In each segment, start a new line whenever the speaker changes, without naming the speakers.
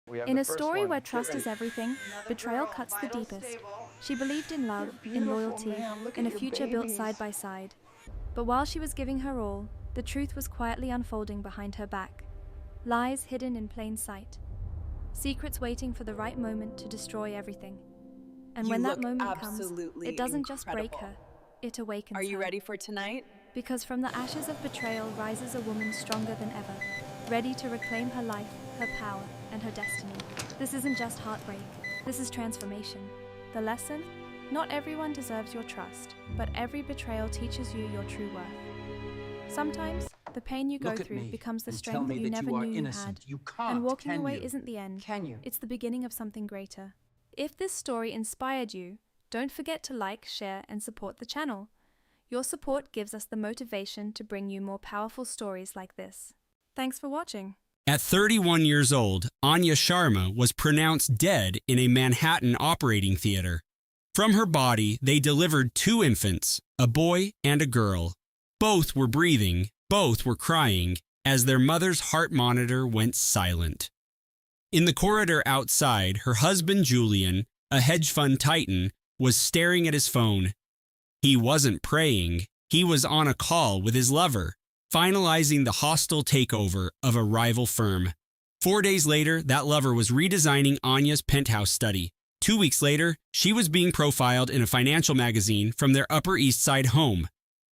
In a story where trust is everything, betrayal cuts the deepest. She believed in love, in loyalty, in a future built side by side. But while she was giving her all, the truth was quietly unfolding behind her back. Lies hidden in plain sight. Secrets waiting for the right moment to destroy everything. And when that moment comes, it doesn't just break her, it awakens her.
Are you ready for tonight?
Because from the ashes of betrayal rises a woman stronger than ever, ready to reclaim her life, her power, and her destiny. This isn't just heartbreak, this is transformation. The lesson? Not everyone deserves your trust, but every betrayal teaches you your true worth. Sometimes, the pain you go through becomes the strength you never knew you had. And walking away isn't the end, it's the beginning of something greater. If this story inspired you, don't forget to like, share, and support the channel. Your support gives us the motivation to bring you more powerful stories like this. Thanks for watching.
At 31 years old, Anya Sharma was pronounced dead in a Manhattan operating theater. From her body, they delivered two infants, a boy and a girl. Both were breathing, both were crying, as their mother's heart monitor went silent. In the corridor outside, her husband Julian, a hedge fund titan, was staring at his phone. He wasn't praying, he was on a call with his lover, finalizing the hostile takeover of a rival firm. 4 days later, that lover was redesigning Anya's penthouse study. 2 weeks later, she was being profiled in a financial magazine from their Upper East Side home.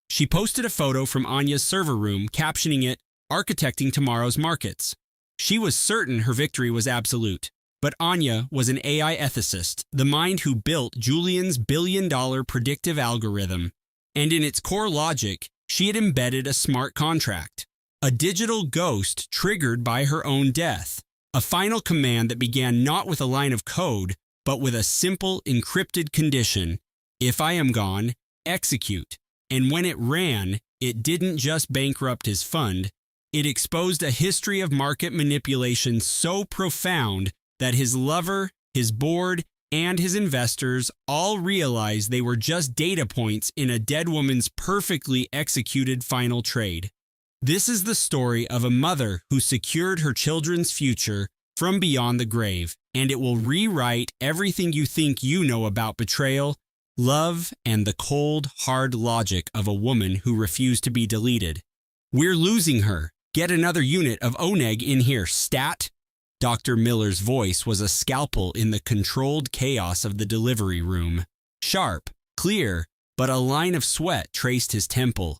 She posted a photo from Anya's server room, captioning it, "Architecting Tomorrow's Markets." She was certain her victory was absolute. But Anya was an AI ethicist, the mind who built Julian's billion-dollar predictive algorithm. And in its core logic, she had embedded a smart contract, a digital ghost triggered by her own death, a final command that began not with a line of code, but with a simple encrypted condition: if I am gone, execute. And when it ran, it didn't just bankrupt his fund, it exposed a history of market manipulation so profound that his lover, his board, and his investors all realized they were just data points in a dead woman's perfectly executed final trade. This is the story of a mother who secured her children's future from beyond the grave, and it will rewrite everything you think you know about betrayal, love, and the cold, hard logic of a woman who refused to be deleted. We're losing her. Get another unit of Oneg in here, stat. Dr. Miller's voice was a scalpel in the controlled chaos of the delivery room. Sharp, clear, but a line of sweat traced his temple.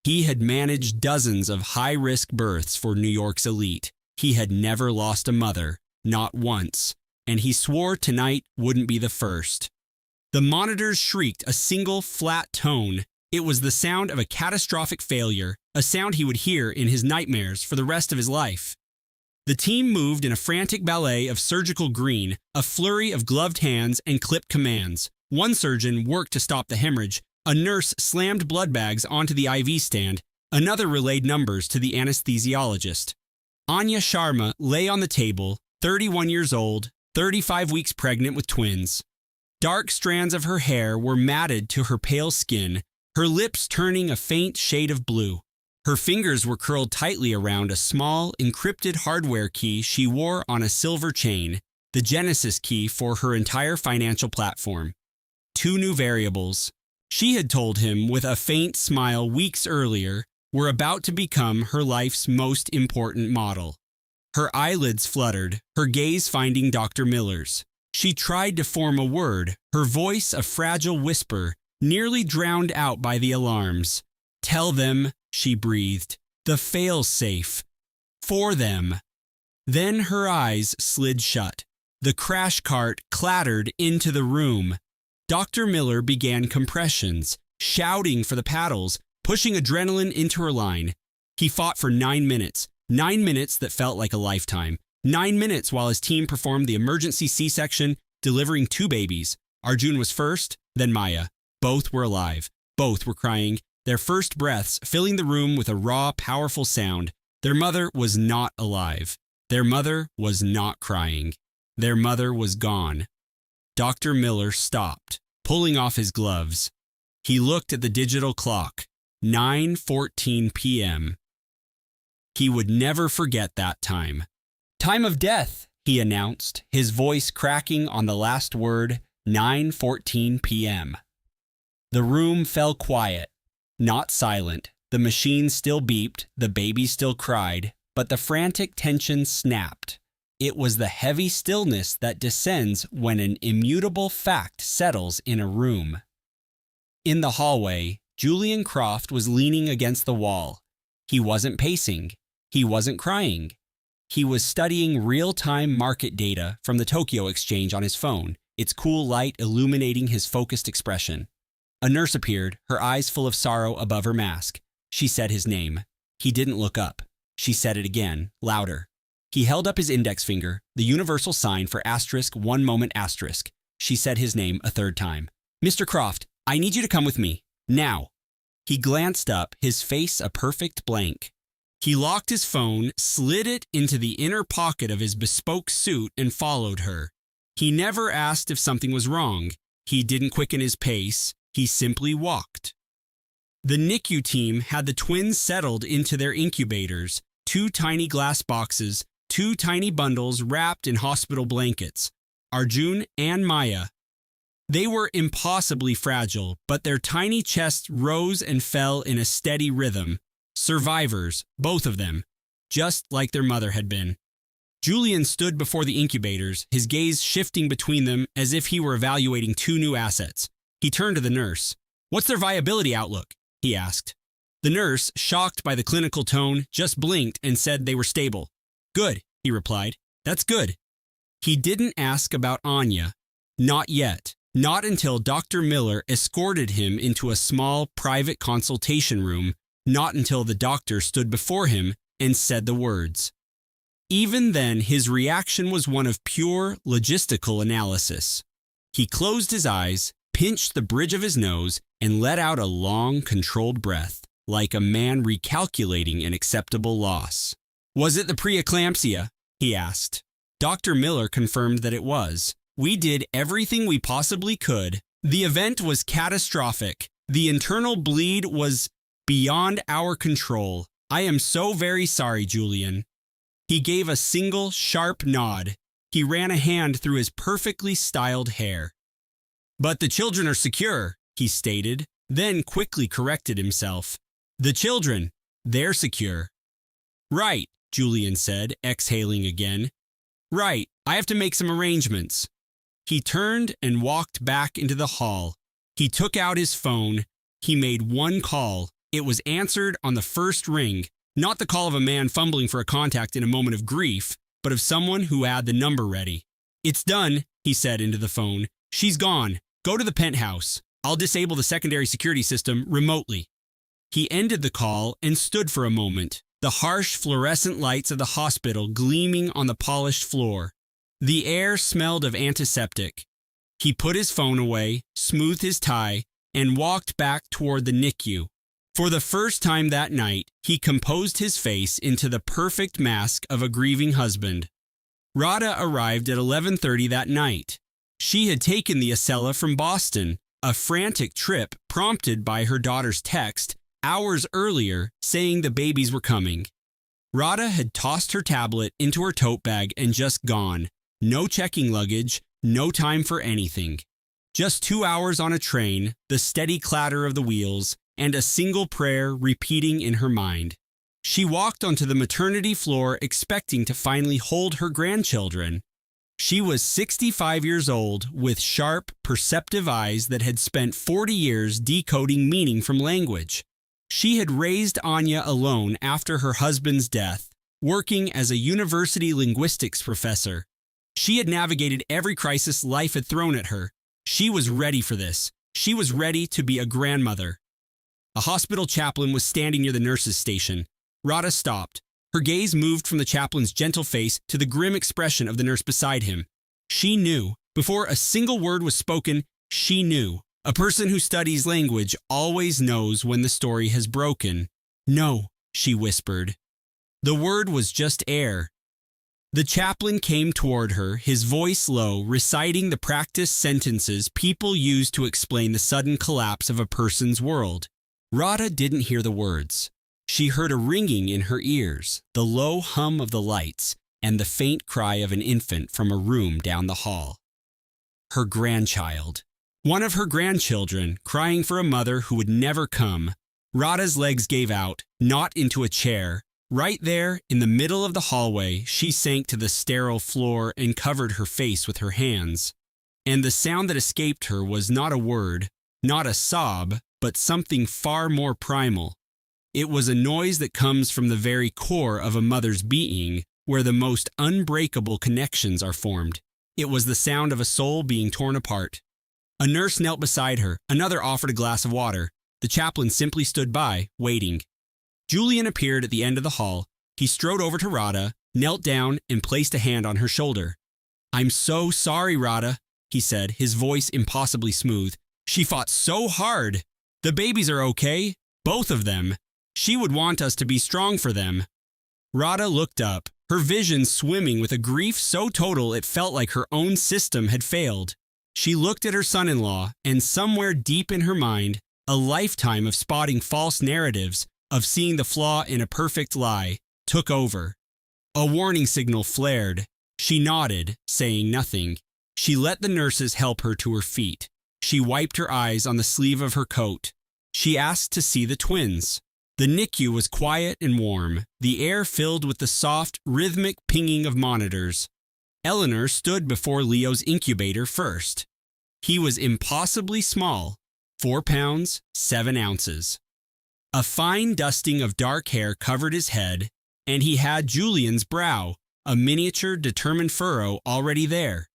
He had managed dozens of high-risk births for New York's elite. He had never lost a mother, not once, and he swore tonight wouldn't be the first. The monitors shrieked a single, flat tone. It was the sound of a catastrophic failure, a sound he would hear in his nightmares for the rest of his life. The team moved in a frantic ballet of surgical green, a flurry of gloved hands and clipped commands. One surgeon worked to stop the hemorrhage, a nurse slammed blood bags onto the IV stand, another relayed numbers to the anesthesiologist. Anya Sharma lay on the table, 31 years old, 35 weeks pregnant with twins. Dark strands of her hair were matted to her pale skin, her lips turning a faint shade of blue. Her fingers were curled tightly around a small, encrypted hardware key she wore on a silver chain, the Genesis key for her entire financial platform. 2 new variables, she had told him with a faint smile weeks earlier, were about to become her life's most important model. Her eyelids fluttered, her gaze finding Dr. Miller's. She tried to form a word, her voice a fragile whisper, nearly drowned out by the alarms. "Tell them," she breathed, "the fail-safe. For them." Then her eyes slid shut. The crash cart clattered into the room. Dr. Miller began compressions, shouting for the paddles, pushing adrenaline into her line. He fought for 9 minutes, 9 minutes that felt like a lifetime. 9 minutes while his team performed the emergency C-section, delivering 2 babies. Arjun was first, then Maya. Both were alive. Both were crying, their first breaths filling the room with a raw, powerful sound. Their mother was not alive. Their mother was not crying. Their mother was gone. Dr. Miller stopped, pulling off his gloves. He looked at the digital clock, 9:14 p.m. He would never forget that time. Time of death, he announced, his voice cracking on the last word, 9:14 p.m. The room fell quiet, not silent. The machine still beeped, the baby still cried, but the frantic tension snapped. It was the heavy stillness that descends when an immutable fact settles in a room. In the hallway, Julian Croft was leaning against the wall. He wasn't pacing. He wasn't crying. He was studying real-time market data from the Tokyo Exchange on his phone, its cool light illuminating his focused expression. A nurse appeared, her eyes full of sorrow above her mask. She said his name. He didn't look up. She said it again, louder. He held up his index finger, the universal sign for asterisk 1 moment asterisk. She said his name a third time. "Mr. Croft, I need you to come with me. Now." He glanced up, his face a perfect blank. He locked his phone, slid it into the inner pocket of his bespoke suit, and followed her. He never asked if something was wrong. He didn't quicken his pace. He simply walked. The NICU team had the twins settled into their incubators, 2 tiny glass boxes, 2 tiny bundles wrapped in hospital blankets. Arjun and Maya. They were impossibly fragile, but their tiny chests rose and fell in a steady rhythm. Survivors, both of them, just like their mother had been. Julian stood before the incubators, his gaze shifting between them as if he were evaluating 2 new assets. He turned to the nurse. "What's their viability outlook?" he asked. The nurse, shocked by the clinical tone, just blinked and said they were stable. "Good," he replied. "That's good." He didn't ask about Anya. Not yet. Not until Dr. Miller escorted him into a small private consultation room. Not until the doctor stood before him and said the words. Even then, his reaction was one of pure logistical analysis. He closed his eyes, pinched the bridge of his nose, and let out a long, controlled breath, like a man recalculating an acceptable loss. "Was it the preeclampsia?" he asked. Dr. Miller confirmed that it was. "We did everything we possibly could. The event was catastrophic. The internal bleed was beyond our control. I am so very sorry, Julian." He gave a single, sharp nod. He ran a hand through his perfectly styled hair. "But the children are secure," he stated, then quickly corrected himself. "The children, they're secure." "Right," Julian said, exhaling again. "Right, I have to make some arrangements." He turned and walked back into the hall. He took out his phone. He made one call. It was answered on the first ring, not the call of a man fumbling for a contact in a moment of grief, but of someone who had the number ready. "It's done," he said into the phone. "She's gone. Go to the penthouse. I'll disable the secondary security system remotely." He ended the call and stood for a moment, the harsh fluorescent lights of the hospital gleaming on the polished floor. The air smelled of antiseptic. He put his phone away, smoothed his tie, and walked back toward the NICU. For the first time that night, he composed his face into the perfect mask of a grieving husband. Radha arrived at 11:30 that night. She had taken the Acela from Boston, a frantic trip prompted by her daughter's text hours earlier saying the babies were coming. Radha had tossed her tablet into her tote bag and just gone. No checking luggage, no time for anything. Just 2 hours on a train, the steady clatter of the wheels, and a single prayer repeating in her mind. She walked onto the maternity floor expecting to finally hold her grandchildren. She was 65 years old with sharp, perceptive eyes that had spent 40 years decoding meaning from language. She had raised Anya alone after her husband's death, working as a university linguistics professor. She had navigated every crisis life had thrown at her. She was ready for this. She was ready to be a grandmother. A hospital chaplain was standing near the nurse's station. Radha stopped. Her gaze moved from the chaplain's gentle face to the grim expression of the nurse beside him. She knew. Before a single word was spoken, she knew. A person who studies language always knows when the story has broken. "No," she whispered. The word was just air. The chaplain came toward her, his voice low, reciting the practiced sentences people use to explain the sudden collapse of a person's world. Radha didn't hear the words. She heard a ringing in her ears, the low hum of the lights, and the faint cry of an infant from a room down the hall. Her grandchild. One of her grandchildren, crying for a mother who would never come. Radha's legs gave out, not into a chair. Right there, in the middle of the hallway, she sank to the sterile floor and covered her face with her hands. And the sound that escaped her was not a word, not a sob, but something far more primal. It was a noise that comes from the very core of a mother's being, where the most unbreakable connections are formed. It was the sound of a soul being torn apart. A nurse knelt beside her, another offered a glass of water. The chaplain simply stood by, waiting. Julian appeared at the end of the hall. He strode over to Radha, knelt down, and placed a hand on her shoulder. "I'm so sorry, Radha," he said, his voice impossibly smooth. "She fought so hard. The babies are okay, both of them. She would want us to be strong for them." Radha looked up, her vision swimming with a grief so total it felt like her own system had failed. She looked at her son-in-law, and somewhere deep in her mind, a lifetime of spotting false narratives, of seeing the flaw in a perfect lie, took over. A warning signal flared. She nodded, saying nothing. She let the nurses help her to her feet. She wiped her eyes on the sleeve of her coat. She asked to see the twins. The NICU was quiet and warm, the air filled with the soft, rhythmic pinging of monitors. Eleanor stood before Leo's incubator first. He was impossibly small, 4 pounds, 7 ounces. A fine dusting of dark hair covered his head, and he had Julian's brow, a miniature determined furrow already there.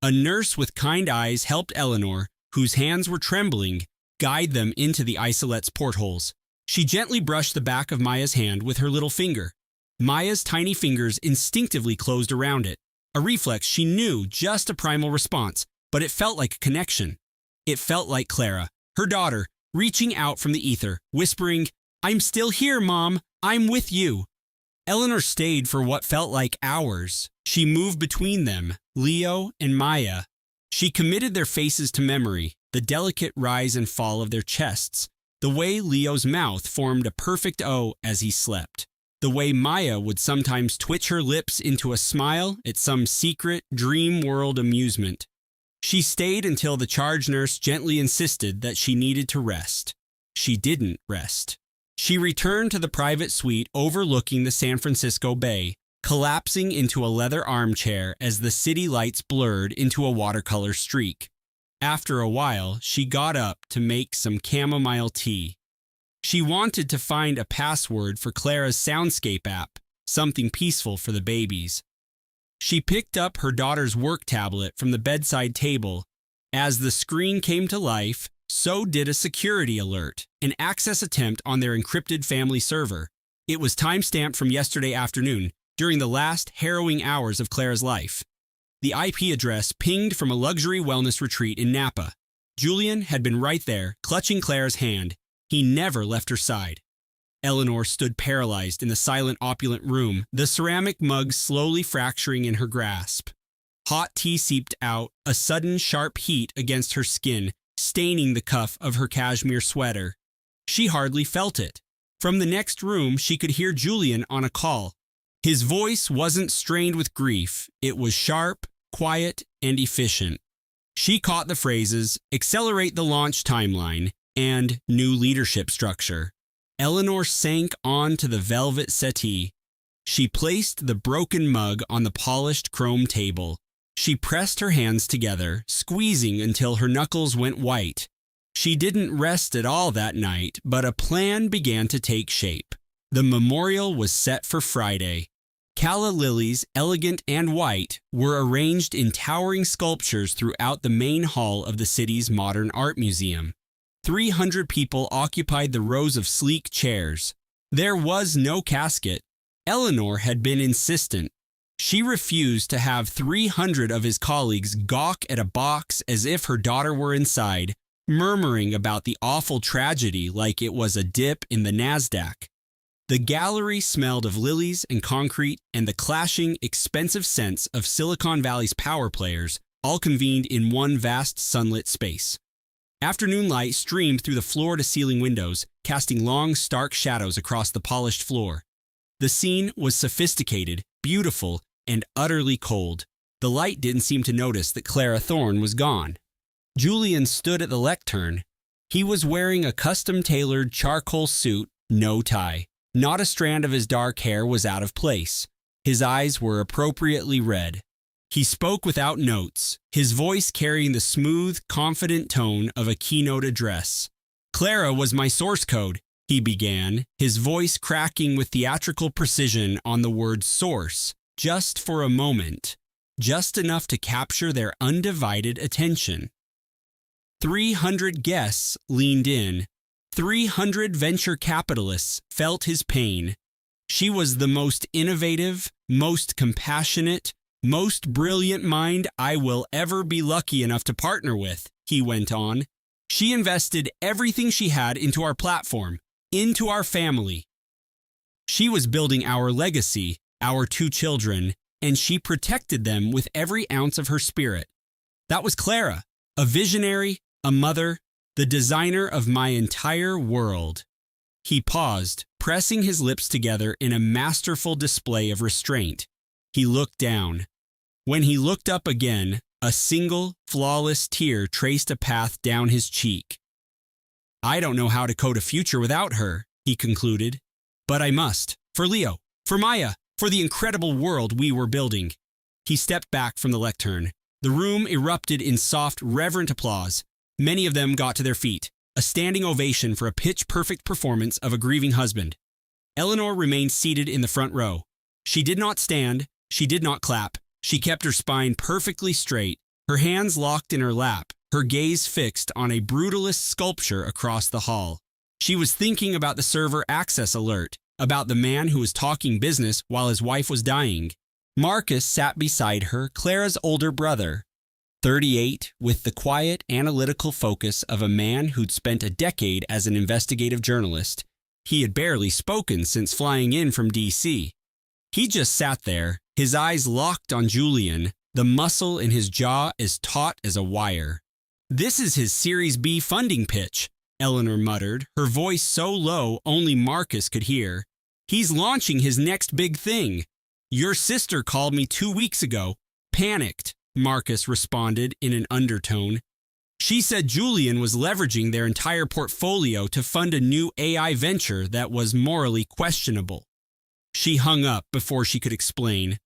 A nurse with kind eyes helped Eleanor, whose hands were trembling, guide them into the isolet's portholes. She gently brushed the back of Maya's hand with her little finger. Maya's tiny fingers instinctively closed around it. A reflex she knew, just a primal response, but it felt like a connection. It felt like Clara, her daughter, reaching out from the ether, whispering, "I'm still here, Mom. I'm with you." Eleanor stayed for what felt like hours. She moved between them, Leo and Maya. She committed their faces to memory, the delicate rise and fall of their chests, the way Leo's mouth formed a perfect O as he slept, the way Maya would sometimes twitch her lips into a smile at some secret, dream world amusement. She stayed until the charge nurse gently insisted that she needed to rest. She didn't rest. She returned to the private suite overlooking the San Francisco Bay, collapsing into a leather armchair as the city lights blurred into a watercolor streak. After a while, she got up to make some chamomile tea. She wanted to find a password for Clara's Soundscape app, something peaceful for the babies. She picked up her daughter's work tablet from the bedside table. As the screen came to life, so did a security alert, an access attempt on their encrypted family server. It was time-stamped from yesterday afternoon, during the last harrowing hours of Clara's life. The IP address pinged from a luxury wellness retreat in Napa. Julian had been right there, clutching Clara's hand. He never left her side. Eleanor stood paralyzed in the silent, opulent room, the ceramic mug slowly fracturing in her grasp. Hot tea seeped out, a sudden sharp heat against her skin, staining the cuff of her cashmere sweater. She hardly felt it. From the next room, she could hear Julian on a call. His voice wasn't strained with grief. It was sharp, quiet, and efficient. She caught the phrases, "accelerate the launch timeline," and "new leadership structure." Eleanor sank onto the velvet settee. She placed the broken mug on the polished chrome table. She pressed her hands together, squeezing until her knuckles went white. She didn't rest at all that night, but a plan began to take shape. The memorial was set for Friday. Calla lilies, elegant and white, were arranged in towering sculptures throughout the main hall of the city's modern art museum. 300 people occupied the rows of sleek chairs. There was no casket. Eleanor had been insistent. She refused to have 300 of his colleagues gawk at a box as if her daughter were inside, murmuring about the awful tragedy like it was a dip in the NASDAQ. The gallery smelled of lilies and concrete and the clashing, expensive scents of Silicon Valley's power players, all convened in one vast sunlit space. Afternoon light streamed through the floor-to-ceiling windows, casting long, stark shadows across the polished floor. The scene was sophisticated, beautiful, and utterly cold. The light didn't seem to notice that Clara Thorne was gone. Julian stood at the lectern. He was wearing a custom-tailored charcoal suit, no tie. Not a strand of his dark hair was out of place. His eyes were appropriately red. He spoke without notes, his voice carrying the smooth, confident tone of a keynote address. "Clara was my source code," he began, his voice cracking with theatrical precision on the word source, just for a moment, just enough to capture their undivided attention. 300 guests leaned in. 300 venture capitalists felt his pain. She was the most innovative, most compassionate, most brilliant mind I will ever be lucky enough to partner with, he went on. She invested everything she had into our platform, into our family. She was building our legacy, our 2 children, and she protected them with every ounce of her spirit. That was Clara, a visionary, a mother, the designer of my entire world. He paused, pressing his lips together in a masterful display of restraint. He looked down. When he looked up again, a single, flawless tear traced a path down his cheek. "I don't know how to code a future without her," he concluded. "But I must, for Leo, for Maya, for the incredible world we were building." He stepped back from the lectern. The room erupted in soft, reverent applause. Many of them got to their feet, a standing ovation for a pitch-perfect performance of a grieving husband. Eleanor remained seated in the front row. She did not stand, she did not clap. She kept her spine perfectly straight, her hands locked in her lap, her gaze fixed on a brutalist sculpture across the hall. She was thinking about the server access alert, about the man who was talking business while his wife was dying. Marcus sat beside her, Clara's older brother. 38, with the quiet, analytical focus of a man who'd spent a decade as an investigative journalist. He had barely spoken since flying in from D.C. He just sat there, his eyes locked on Julian, the muscle in his jaw as taut as a wire. "This is his Series B funding pitch," Eleanor muttered, her voice so low only Marcus could hear. "He's launching his next big thing. Your sister called me 2 weeks ago. Panicked," Marcus responded in an undertone. "She said Julian was leveraging their entire portfolio to fund a new AI venture that was morally questionable." She hung up before she could explain.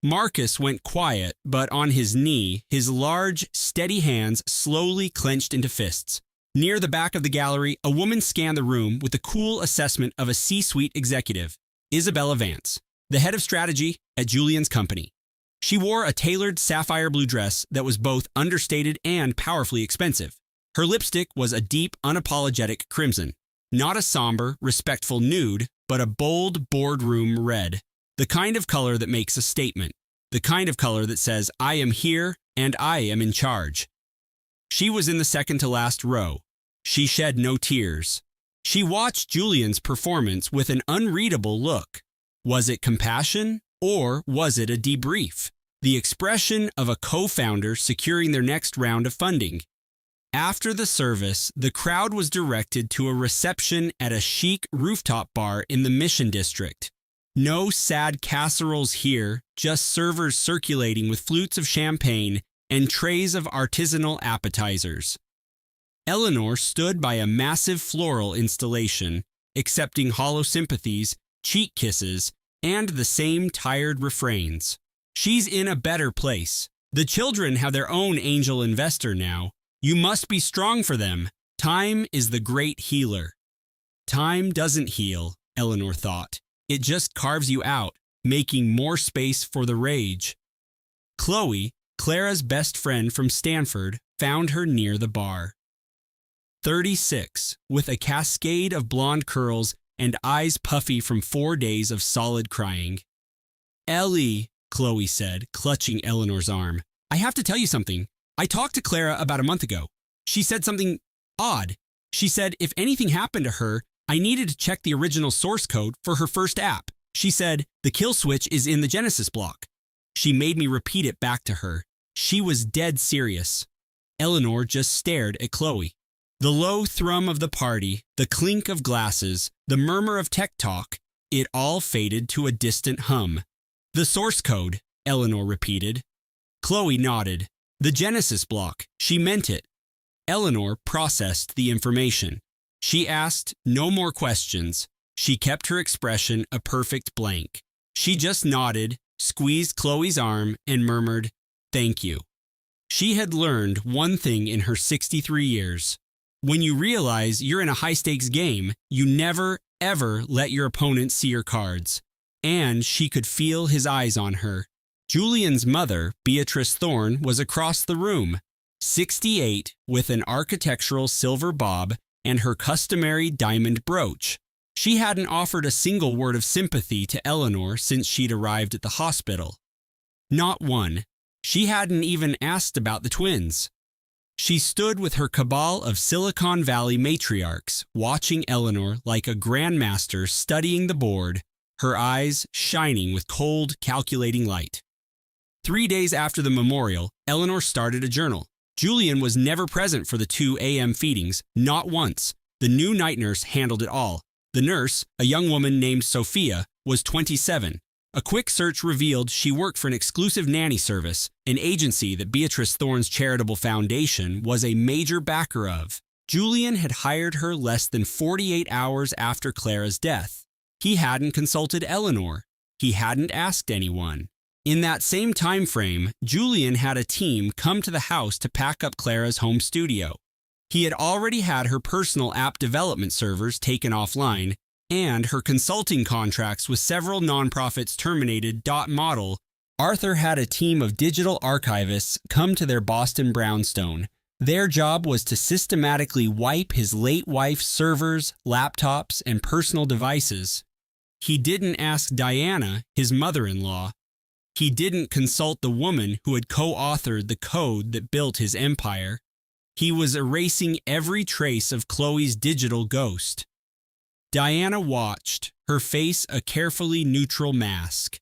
Marcus went quiet, but on his knee, his large, steady hands slowly clenched into fists. Near the back of the gallery, a woman scanned the room with the cool assessment of a C-suite executive, Isabella Vance, the head of strategy at Julian's company. She wore a tailored sapphire blue dress that was both understated and powerfully expensive. Her lipstick was a deep, unapologetic crimson. Not a somber, respectful nude, but a bold boardroom red. The kind of color that makes a statement. The kind of color that says, "I am here and I am in charge." She was in the second to last row. She shed no tears. She watched Julian's performance with an unreadable look. Was it compassion or was it a debrief? The expression of a co-founder securing their next round of funding. After the service, the crowd was directed to a reception at a chic rooftop bar in the Mission District. No sad casseroles here, just servers circulating with flutes of champagne and trays of artisanal appetizers. Eleanor stood by a massive floral installation, accepting hollow sympathies, cheek kisses, and the same tired refrains. She's in a better place. The children have their own angel investor now. You must be strong for them. Time is the great healer. Time doesn't heal, Eleanor thought. It just carves you out, making more space for the rage. Chloe, Clara's best friend from Stanford, found her near the bar. 36, with a cascade of blonde curls and eyes puffy from 4 days of solid crying. "Ellie," Chloe said, clutching Eleanor's arm, "I have to tell you something. I talked to Clara about a month ago. She said something odd. She said if anything happened to her, I needed to check the original source code for her first app. She said the kill switch is in the Genesis block." She made me repeat it back to her. She was dead serious. Eleanor just stared at Chloe. The low thrum of the party, the clink of glasses, the murmur of tech talk, it all faded to a distant hum. The source code, Eleanor repeated. Chloe nodded. The Genesis block, she meant it. Eleanor processed the information. She asked no more questions. She kept her expression a perfect blank. She just nodded, squeezed Chloe's arm, and murmured, "Thank you." She had learned one thing in her 63 years. When you realize you're in a high-stakes game, you never, ever let your opponent see your cards. And she could feel his eyes on her. Julian's mother, Beatrice Thorne, was across the room, 68, with an architectural silver bob and her customary diamond brooch. She hadn't offered a single word of sympathy to Eleanor since she'd arrived at the hospital. Not one. She hadn't even asked about the twins. She stood with her cabal of Silicon Valley matriarchs, watching Eleanor like a grandmaster studying the board, her eyes shining with cold, calculating light. 3 days after the memorial, Eleanor started a journal. Julian was never present for the 2 a.m. feedings, not once. The new night nurse handled it all. The nurse, a young woman named Sophia, was 27. A quick search revealed she worked for an exclusive nanny service, an agency that Beatrice Thorne's charitable foundation was a major backer of. Julian had hired her less than 48 hours after Clara's death. He hadn't consulted Eleanor. He hadn't asked anyone. In that same time frame, Julian had a team come to the house to pack up Clara's home studio. He had already had her personal app development servers taken offline, and her consulting contracts with several nonprofits terminated. Model. Arthur had a team of digital archivists come to their Boston brownstone. Their job was to systematically wipe his late wife's servers, laptops, and personal devices. He didn't ask Diana, his mother-in-law. He didn't consult the woman who had co-authored the code that built his empire. He was erasing every trace of Chloe's digital ghost. Diana watched, her face a carefully neutral mask.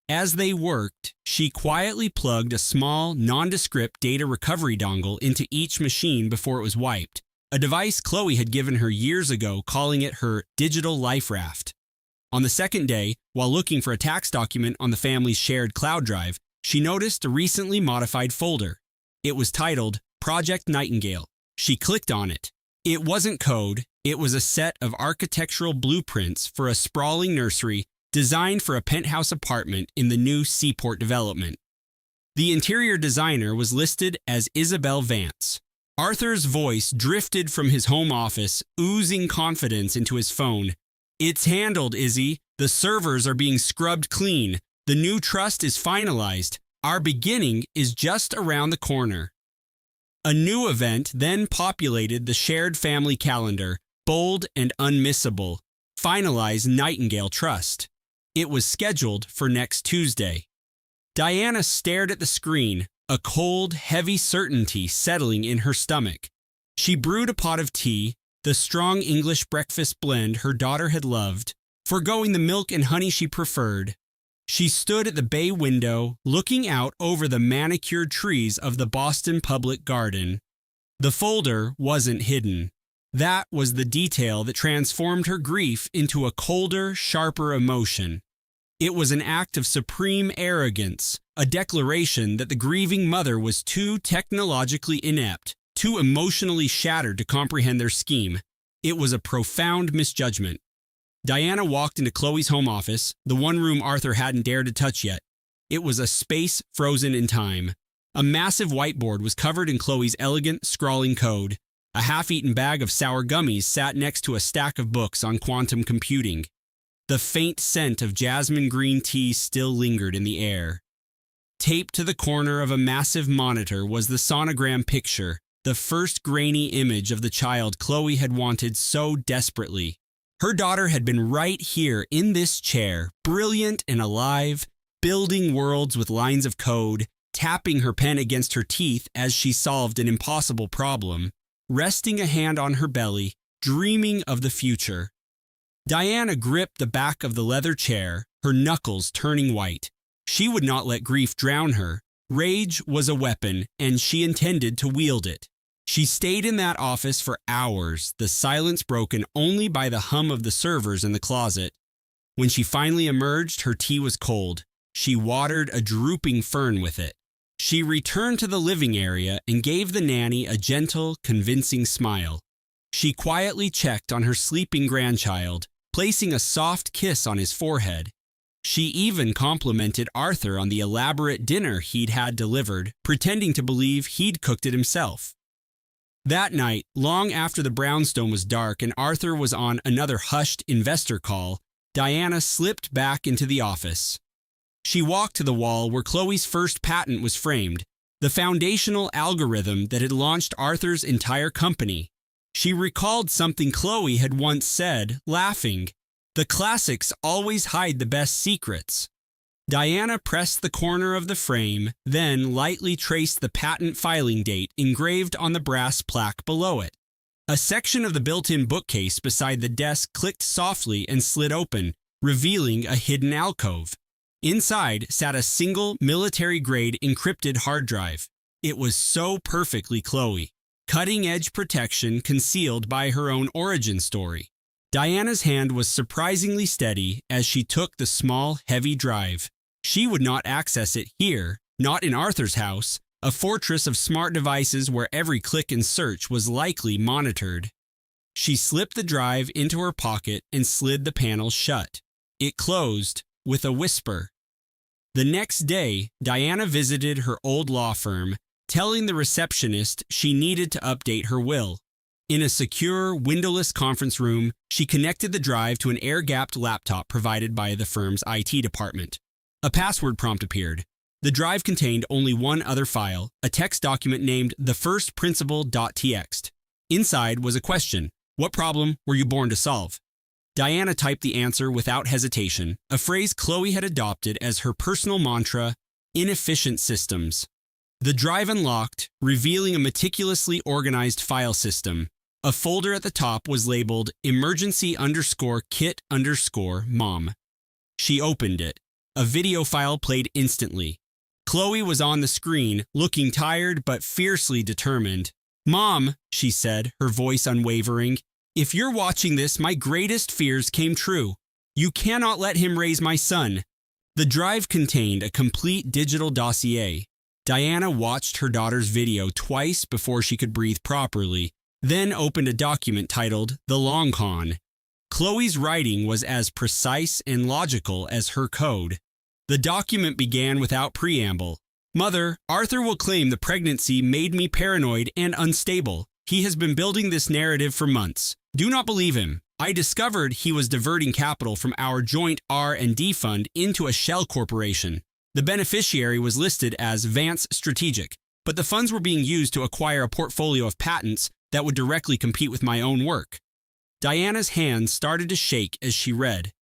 As they worked, she quietly plugged a small, nondescript data recovery dongle into each machine before it was wiped, a device Chloe had given her years ago, calling it her digital life raft. On the second day, while looking for a tax document on the family's shared cloud drive, she noticed a recently modified folder. It was titled Project Nightingale. She clicked on it. It wasn't code, it was a set of architectural blueprints for a sprawling nursery designed for a penthouse apartment in the new Seaport development. The interior designer was listed as Isabel Vance. Arthur's voice drifted from his home office, oozing confidence into his phone. "It's handled, Izzy. The servers are being scrubbed clean. The new trust is finalized. Our beginning is just around the corner." A new event then populated the shared family calendar, bold and unmissable. Finalize Nightingale Trust. It was scheduled for next Tuesday. Diana stared at the screen, a cold, heavy certainty settling in her stomach. She brewed a pot of tea, the strong English breakfast blend her daughter had loved, forgoing the milk and honey she preferred. She stood at the bay window, looking out over the manicured trees of the Boston Public Garden. The folder wasn't hidden. That was the detail that transformed her grief into a colder, sharper emotion. It was an act of supreme arrogance, a declaration that the grieving mother was too technologically inept, too emotionally shattered to comprehend their scheme. It was a profound misjudgment. Diana walked into Chloe's home office, the one room Arthur hadn't dared to touch yet. It was a space frozen in time. A massive whiteboard was covered in Chloe's elegant, scrawling code. A half-eaten bag of sour gummies sat next to a stack of books on quantum computing. The faint scent of jasmine green tea still lingered in the air. Taped to the corner of a massive monitor was the sonogram picture, the first grainy image of the child Chloe had wanted so desperately. Her daughter had been right here in this chair, brilliant and alive, building worlds with lines of code, tapping her pen against her teeth as she solved an impossible problem, resting a hand on her belly, dreaming of the future. Diana gripped the back of the leather chair, her knuckles turning white. She would not let grief drown her. Rage was a weapon, and she intended to wield it. She stayed in that office for hours, the silence broken only by the hum of the servers in the closet. When she finally emerged, her tea was cold. She watered a drooping fern with it. She returned to the living area and gave the nanny a gentle, convincing smile. She quietly checked on her sleeping grandchild, placing a soft kiss on his forehead. She even complimented Arthur on the elaborate dinner he'd had delivered, pretending to believe he'd cooked it himself. That night, long after the brownstone was dark and Arthur was on another hushed investor call, Diana slipped back into the office. She walked to the wall where Chloe's first patent was framed, the foundational algorithm that had launched Arthur's entire company. She recalled something Chloe had once said, laughing, "The classics always hide the best secrets." Diana pressed the corner of the frame, then lightly traced the patent filing date engraved on the brass plaque below it. A section of the built-in bookcase beside the desk clicked softly and slid open, revealing a hidden alcove. Inside sat a single military-grade encrypted hard drive. It was so perfectly Chloe. Cutting-edge protection concealed by her own origin story. Diana's hand was surprisingly steady as she took the small, heavy drive. She would not access it here, not in Arthur's house, a fortress of smart devices where every click and search was likely monitored. She slipped the drive into her pocket and slid the panel shut. It closed with a whisper. The next day, Diana visited her old law firm, telling the receptionist she needed to update her will. In a secure, windowless conference room, she connected the drive to an air-gapped laptop provided by the firm's IT department. A password prompt appeared. The drive contained only one other file, a text document named thefirstprinciple.txt. Inside was a question: what problem were you born to solve? Diana typed the answer without hesitation, a phrase Chloe had adopted as her personal mantra: inefficient systems. The drive unlocked, revealing a meticulously organized file system. A folder at the top was labeled emergency_kit_mom. She opened it. A video file played instantly. Chloe was on the screen, looking tired but fiercely determined. "Mom," she said, her voice unwavering, "if you're watching this, my greatest fears came true. You cannot let him raise my son." The drive contained a complete digital dossier. Diana watched her daughter's video twice before she could breathe properly, then opened a document titled The Long Con. Chloe's writing was as precise and logical as her code. The document began without preamble. "Mother, Arthur will claim the pregnancy made me paranoid and unstable. He has been building this narrative for months. Do not believe him. I discovered he was diverting capital from our joint R&D fund into a shell corporation. The beneficiary was listed as Vance Strategic, but the funds were being used to acquire a portfolio of patents that would directly compete with my own work." Diana's hands started to shake as she read.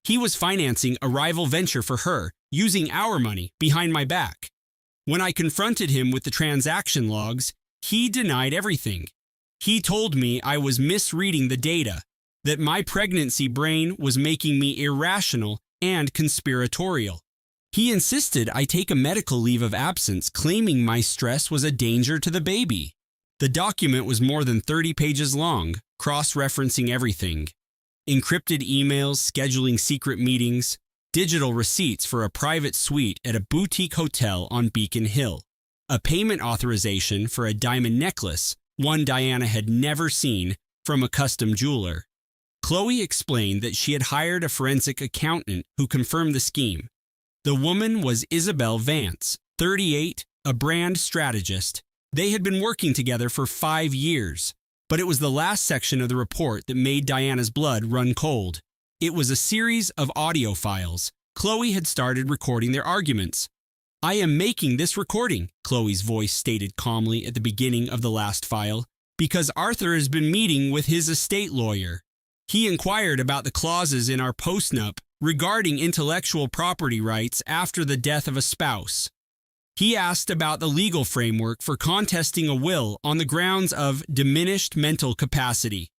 "He was financing a rival venture for her, using our money behind my back. When I confronted him with the transaction logs, he denied everything. He told me I was misreading the data, that my pregnancy brain was making me irrational and conspiratorial. He insisted I take a medical leave of absence, claiming my stress was a danger to the baby." The document was more than 30 pages long, cross-referencing everything. Encrypted emails scheduling secret meetings, digital receipts for a private suite at a boutique hotel on Beacon Hill, a payment authorization for a diamond necklace, one Diana had never seen, from a custom jeweler. Chloe explained that she had hired a forensic accountant who confirmed the scheme. The woman was Isabel Vance, 38, a brand strategist. They had been working together for 5 years, but it was the last section of the report that made Diana's blood run cold. It was a series of audio files. Chloe had started recording their arguments. "I am making this recording," Chloe's voice stated calmly at the beginning of the last file, "because Arthur has been meeting with his estate lawyer. He inquired about the clauses in our postnup regarding intellectual property rights after the death of a spouse. He asked about the legal framework for contesting a will on the grounds of diminished mental capacity.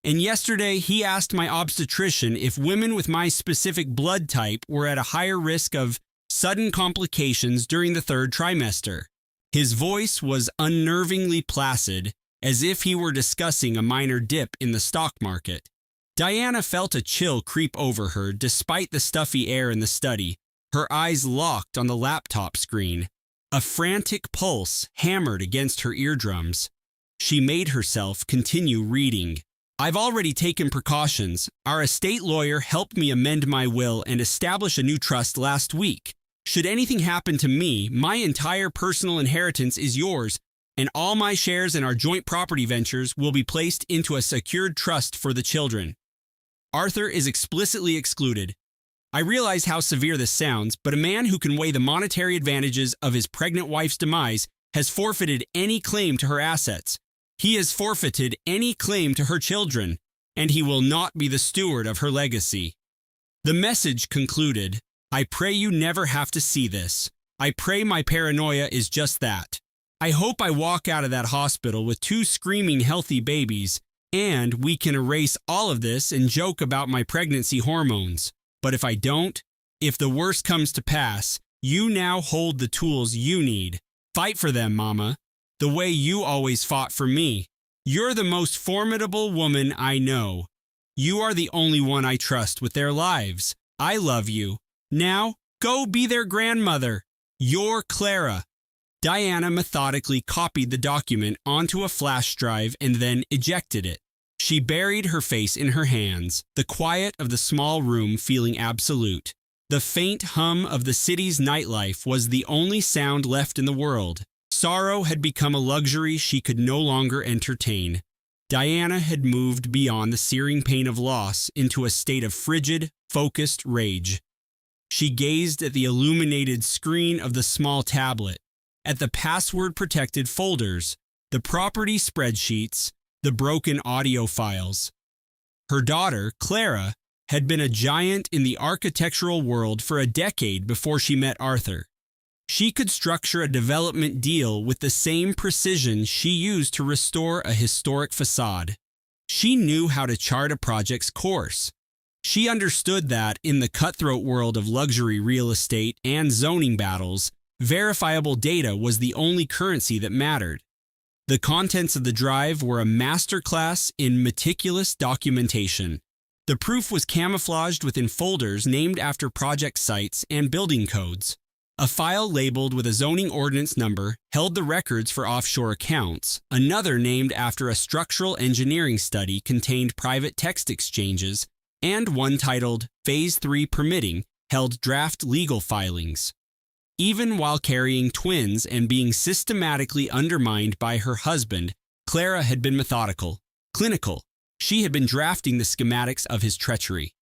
And yesterday he asked my obstetrician if women with my specific blood type were at a higher risk of sudden complications during the 3rd trimester. His voice was unnervingly placid, as if he were discussing a minor dip in the stock market. Diana felt a chill creep over her despite the stuffy air in the study. her eyes locked on the laptop screen. A frantic pulse hammered against her eardrums. She made herself continue reading. I've already taken precautions. Our estate lawyer helped me amend my will and establish a new trust last week. Should anything happen to me, my entire personal inheritance is yours, and all my shares in our joint property ventures will be placed into a secured trust for the children. Arthur is explicitly excluded. I realize how severe this sounds, but a man who can weigh the monetary advantages of his pregnant wife's demise has forfeited any claim to her assets. He has forfeited any claim to her children, and he will not be the steward of her legacy. The message concluded, I pray you never have to see this. I pray my paranoia is just that. I hope I walk out of that hospital with 2 screaming healthy babies, and we can erase all of this and joke about my pregnancy hormones. But if I don't, if the worst comes to pass, you now hold the tools you need. Fight for them, Mama, the way you always fought for me. You're the most formidable woman I know. You are the only one I trust with their lives. I love you. Now, go be their grandmother. You're Clara. Diana methodically copied the document onto a flash drive and then ejected it. She buried her face in her hands, the quiet of the small room feeling absolute. The faint hum of the city's nightlife was the only sound left in the world. Sorrow had become a luxury she could no longer entertain. Diana had moved beyond the searing pain of loss into a state of frigid, focused rage. She gazed at the illuminated screen of the small tablet, at the password-protected folders, the property spreadsheets, the broken audio files. Her daughter, Clara, had been a giant in the architectural world for a decade before she met Arthur. She could structure a development deal with the same precision she used to restore a historic facade. She knew how to chart a project's course. She understood that in the cutthroat world of luxury real estate and zoning battles, verifiable data was the only currency that mattered. The contents of the drive were a masterclass in meticulous documentation. The proof was camouflaged within folders named after project sites and building codes. A file labeled with a zoning ordinance number held the records for offshore accounts. Another named after a structural engineering study contained private text exchanges, and one titled Phase 3 Permitting held draft legal filings. Even while carrying twins and being systematically undermined by her husband, Clara had been methodical, clinical. She had been drafting the schematics of his treachery.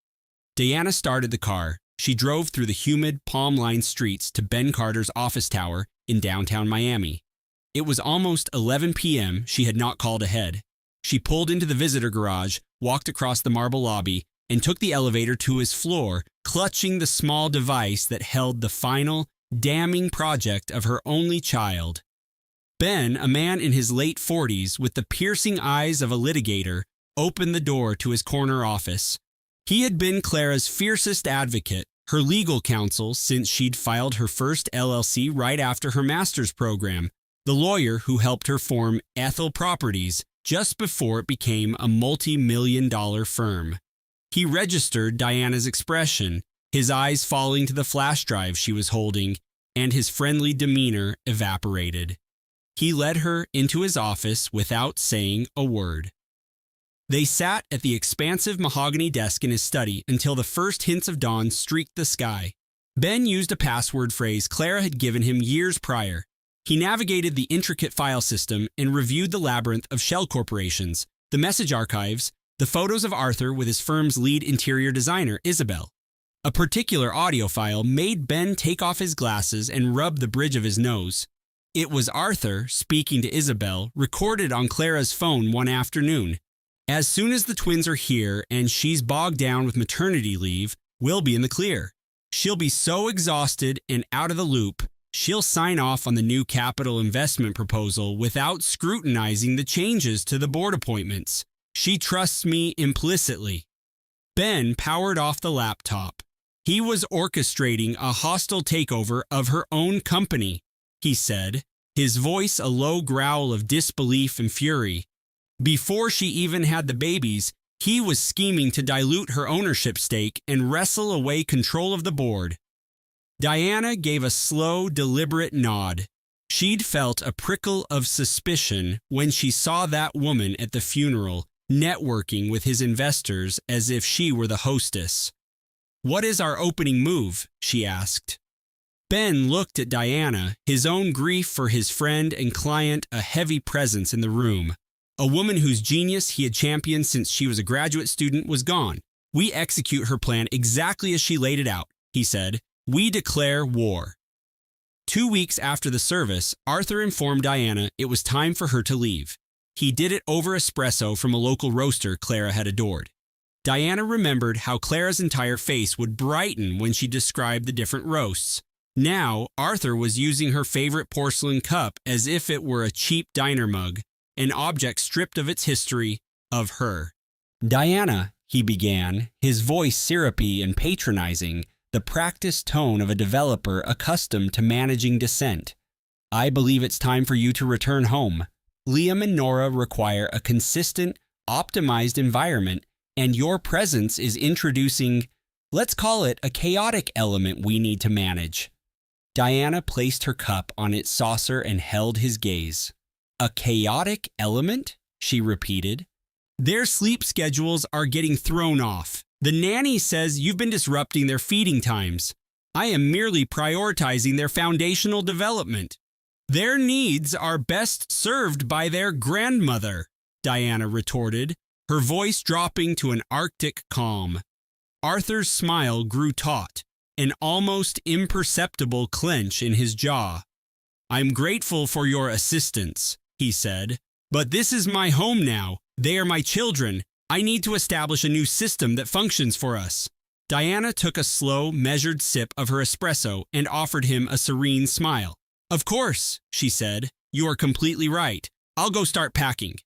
Diana started the car. She drove through the humid, palm-lined streets to Ben Carter's office tower in downtown Miami. It was almost 11 p.m. She had not called ahead. She pulled into the visitor garage, walked across the marble lobby, and took the elevator to his floor, clutching the small device that held the final, damning project of her only child. Ben, a man in his late 40s with the piercing eyes of a litigator, opened the door to his corner office. He had been Clara's fiercest advocate, her legal counsel since she'd filed her first LLC right after her master's program, the lawyer who helped her form Ethel Properties just before it became a multi-million-dollar firm. He registered Diana's expression, his eyes falling to the flash drive she was holding, and his friendly demeanor evaporated. He led her into his office without saying a word. They sat at the expansive mahogany desk in his study until the first hints of dawn streaked the sky. Ben used a password phrase Clara had given him years prior. He navigated the intricate file system and reviewed the labyrinth of shell corporations, the message archives, the photos of Arthur with his firm's lead interior designer, Isabel. A particular audio file made Ben take off his glasses and rub the bridge of his nose. It was Arthur speaking to Isabel, recorded on Clara's phone one afternoon. As soon as the twins are here and she's bogged down with maternity leave, we'll be in the clear. She'll be so exhausted and out of the loop, she'll sign off on the new capital investment proposal without scrutinizing the changes to the board appointments. She trusts me implicitly. Ben powered off the laptop. He was orchestrating a hostile takeover of her own company, he said, his voice a low growl of disbelief and fury. Before she even had the babies, he was scheming to dilute her ownership stake and wrestle away control of the board. Diana gave a slow, deliberate nod. She'd felt a prickle of suspicion when she saw that woman at the funeral, networking with his investors as if she were the hostess. "What is our opening move?" she asked. Ben looked at Diana, his own grief for his friend and client a heavy presence in the room. A woman whose genius he had championed since she was a graduate student was gone. "We execute her plan exactly as she laid it out," he said. "We declare war." 2 weeks after the service, Arthur informed Diana it was time for her to leave. He did it over espresso from a local roaster Clara had adored. Diana remembered how Clara's entire face would brighten when she described the different roasts. Now, Arthur was using her favorite porcelain cup as if it were a cheap diner mug, an object stripped of its history, of her. "Diana," he began, his voice syrupy and patronizing, the practiced tone of a developer accustomed to managing dissent. "I believe it's time for you to return home. Liam and Nora require a consistent, optimized environment, and your presence is introducing, let's call it a chaotic element we need to manage." Diana placed her cup on its saucer and held his gaze. "A chaotic element?" she repeated. "Their sleep schedules are getting thrown off. The nanny says you've been disrupting their feeding times. I am merely prioritizing their foundational development. Their needs are best served by their grandmother," Diana retorted, her voice dropping to an arctic calm. Arthur's smile grew taut, an almost imperceptible clench in his jaw. "I'm grateful for your assistance," he said, "but this is my home now. They are my children. I need to establish a new system that functions for us." Diana took a slow, measured sip of her espresso and offered him a serene smile. "Of course," she said. "You are completely right. I'll go start packing."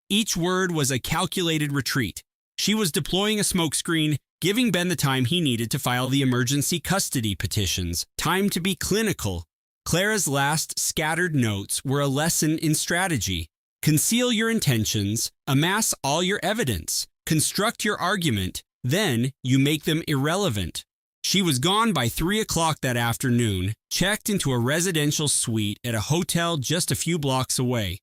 Each word was a calculated retreat. She was deploying a smokescreen, giving Ben the time he needed to file the emergency custody petitions. Time to be clinical. Clara's last scattered notes were a lesson in strategy. Conceal your intentions, amass all your evidence, construct your argument, then you make them irrelevant. She was gone by 3 o'clock that afternoon, checked into a residential suite at a hotel just a few blocks away.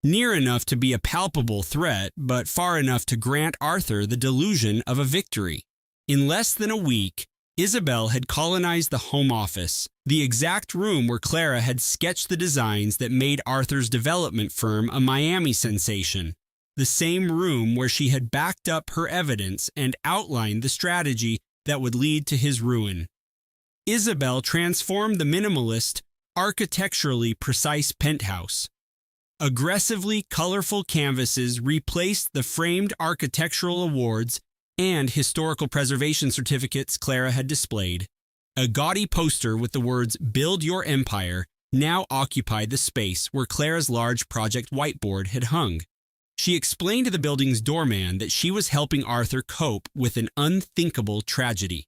Near enough to be a palpable threat, but far enough to grant Arthur the delusion of a victory. In less than a week, Isabel had colonized the home office, the exact room where Clara had sketched the designs that made Arthur's development firm a Miami sensation. The same room where she had backed up her evidence and outlined the strategy that would lead to his ruin. Isabel transformed the minimalist, architecturally precise penthouse. Aggressively colorful canvases replaced the framed architectural awards and historical preservation certificates Clara had displayed. A gaudy poster with the words "Build Your Empire" now occupied the space where Clara's large project whiteboard had hung. She explained to the building's doorman that she was helping Arthur cope with an unthinkable tragedy.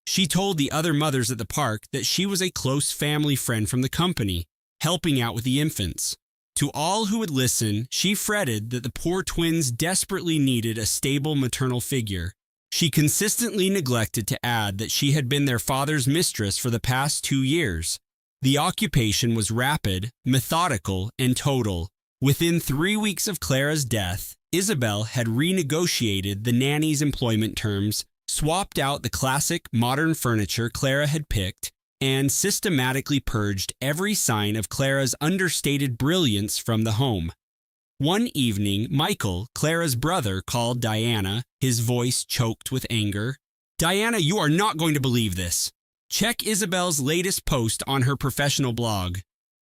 She told the other mothers at the park that she was a close family friend from the company, helping out with the infants. To all who would listen, she fretted that the poor twins desperately needed a stable maternal figure. She consistently neglected to add that she had been their father's mistress for the past 2 years. The occupation was rapid, methodical, and total. Within 3 weeks of Clara's death, Isabel had renegotiated the nanny's employment terms, swapped out the classic modern furniture Clara had picked, and systematically purged every sign of Clara's understated brilliance from the home. One evening, Michael, Clara's brother, called Diana, his voice choked with anger. "Diana, you are not going to believe this. Check Isabel's latest post on her professional blog."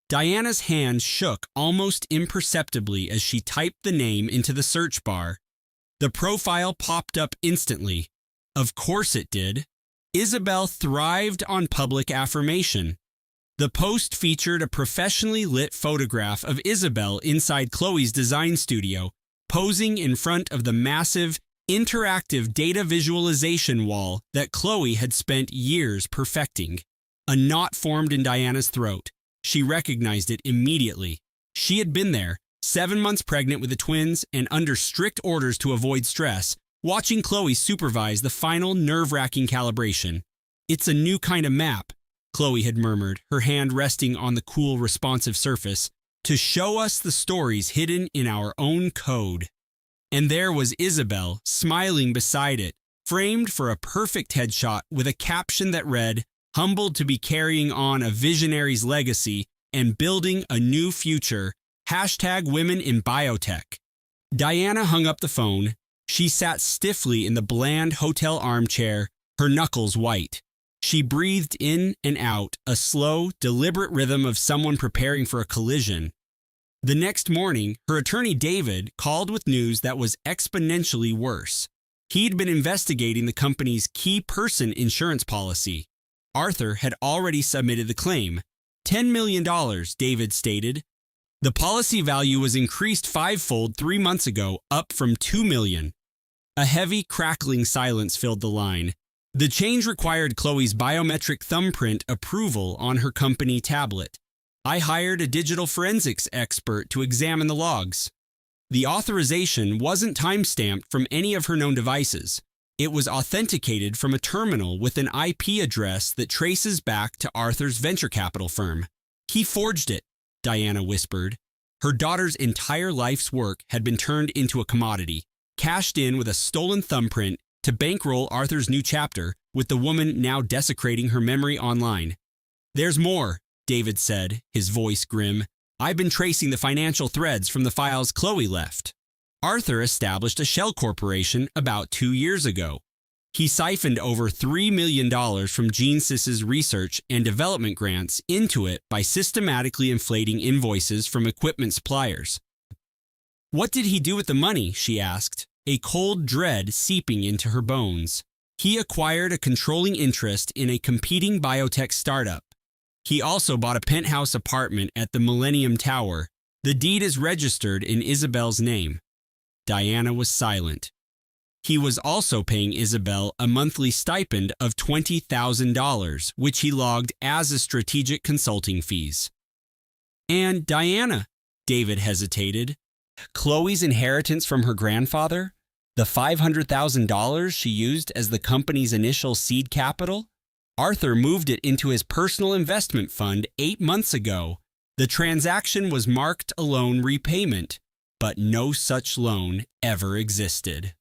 Diana's hand shook almost imperceptibly as she typed the name into the search bar. The profile popped up instantly. Of course it did. Isabel thrived on public affirmation. The post featured a professionally lit photograph of Isabel inside Chloe's design studio, posing in front of the massive, interactive data visualization wall that Chloe had spent years perfecting. A knot formed in Diana's throat. She recognized it immediately. She had been there, 7 months pregnant with the twins and under strict orders to avoid stress, watching Chloe supervise the final nerve-wracking calibration. "It's a new kind of map. Chloe had murmured, her hand resting on the cool, responsive surface, to show us the stories hidden in our own code. And there was Isabel, smiling beside it, framed for a perfect headshot with a caption that read, "Humbled to be carrying on a visionary's legacy and building a new future. #Women in Biotech." Diana hung up the phone. She sat stiffly in the bland hotel armchair, her knuckles white. She breathed in and out, a slow, deliberate rhythm of someone preparing for a collision. The next morning, her attorney David called with news that was exponentially worse. He'd been investigating the company's key person insurance policy. Arthur had already submitted the claim. $10 million, David stated. The policy value was increased fivefold 3 months ago, up from $2 million. A heavy, crackling silence filled the line. The change required Chloe's biometric thumbprint approval on her company tablet. I hired a digital forensics expert to examine the logs. The authorization wasn't time-stamped from any of her known devices. It was authenticated from a terminal with an IP address that traces back to Arthur's venture capital firm. He forged it, Diana whispered. Her daughter's entire life's work had been turned into a commodity, cashed in with a stolen thumbprint to bankroll Arthur's new chapter, with the woman now desecrating her memory online. "There's more," David said, his voice grim. "I've been tracing the financial threads from the files Chloe left." Arthur established a shell corporation about 2 years ago. He siphoned over $3 million from GeneSys's research and development grants into it by systematically inflating invoices from equipment suppliers. "What did he do with the money?" she asked, a cold dread seeping into her bones. He acquired a controlling interest in a competing biotech startup. He also bought a penthouse apartment at the Millennium Tower. The deed is registered in Isabel's name. Diana was silent. He was also paying Isabel a monthly stipend of $20,000, which he logged as a strategic consulting fees. "And Diana," David hesitated, "Chloe's inheritance from her grandfather? The $500,000 she used as the company's initial seed capital? Arthur moved it into his personal investment fund 8 months ago. The transaction was marked a loan repayment, but no such loan ever existed."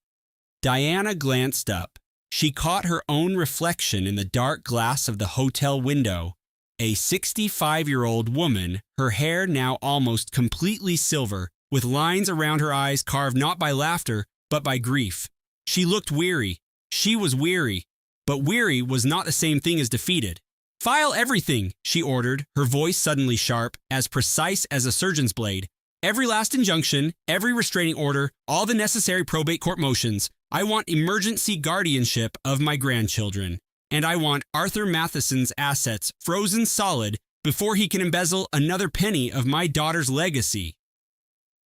Diana glanced up. She caught her own reflection in the dark glass of the hotel window. A 65-year-old woman, her hair now almost completely silver, with lines around her eyes carved not by laughter, but by grief. She looked weary. She was weary. But weary was not the same thing as defeated. "File everything," she ordered, her voice suddenly sharp, as precise as a surgeon's blade. "Every last injunction, every restraining order, all the necessary probate court motions. I want emergency guardianship of my grandchildren. And I want Arthur Matheson's assets frozen solid before he can embezzle another penny of my daughter's legacy."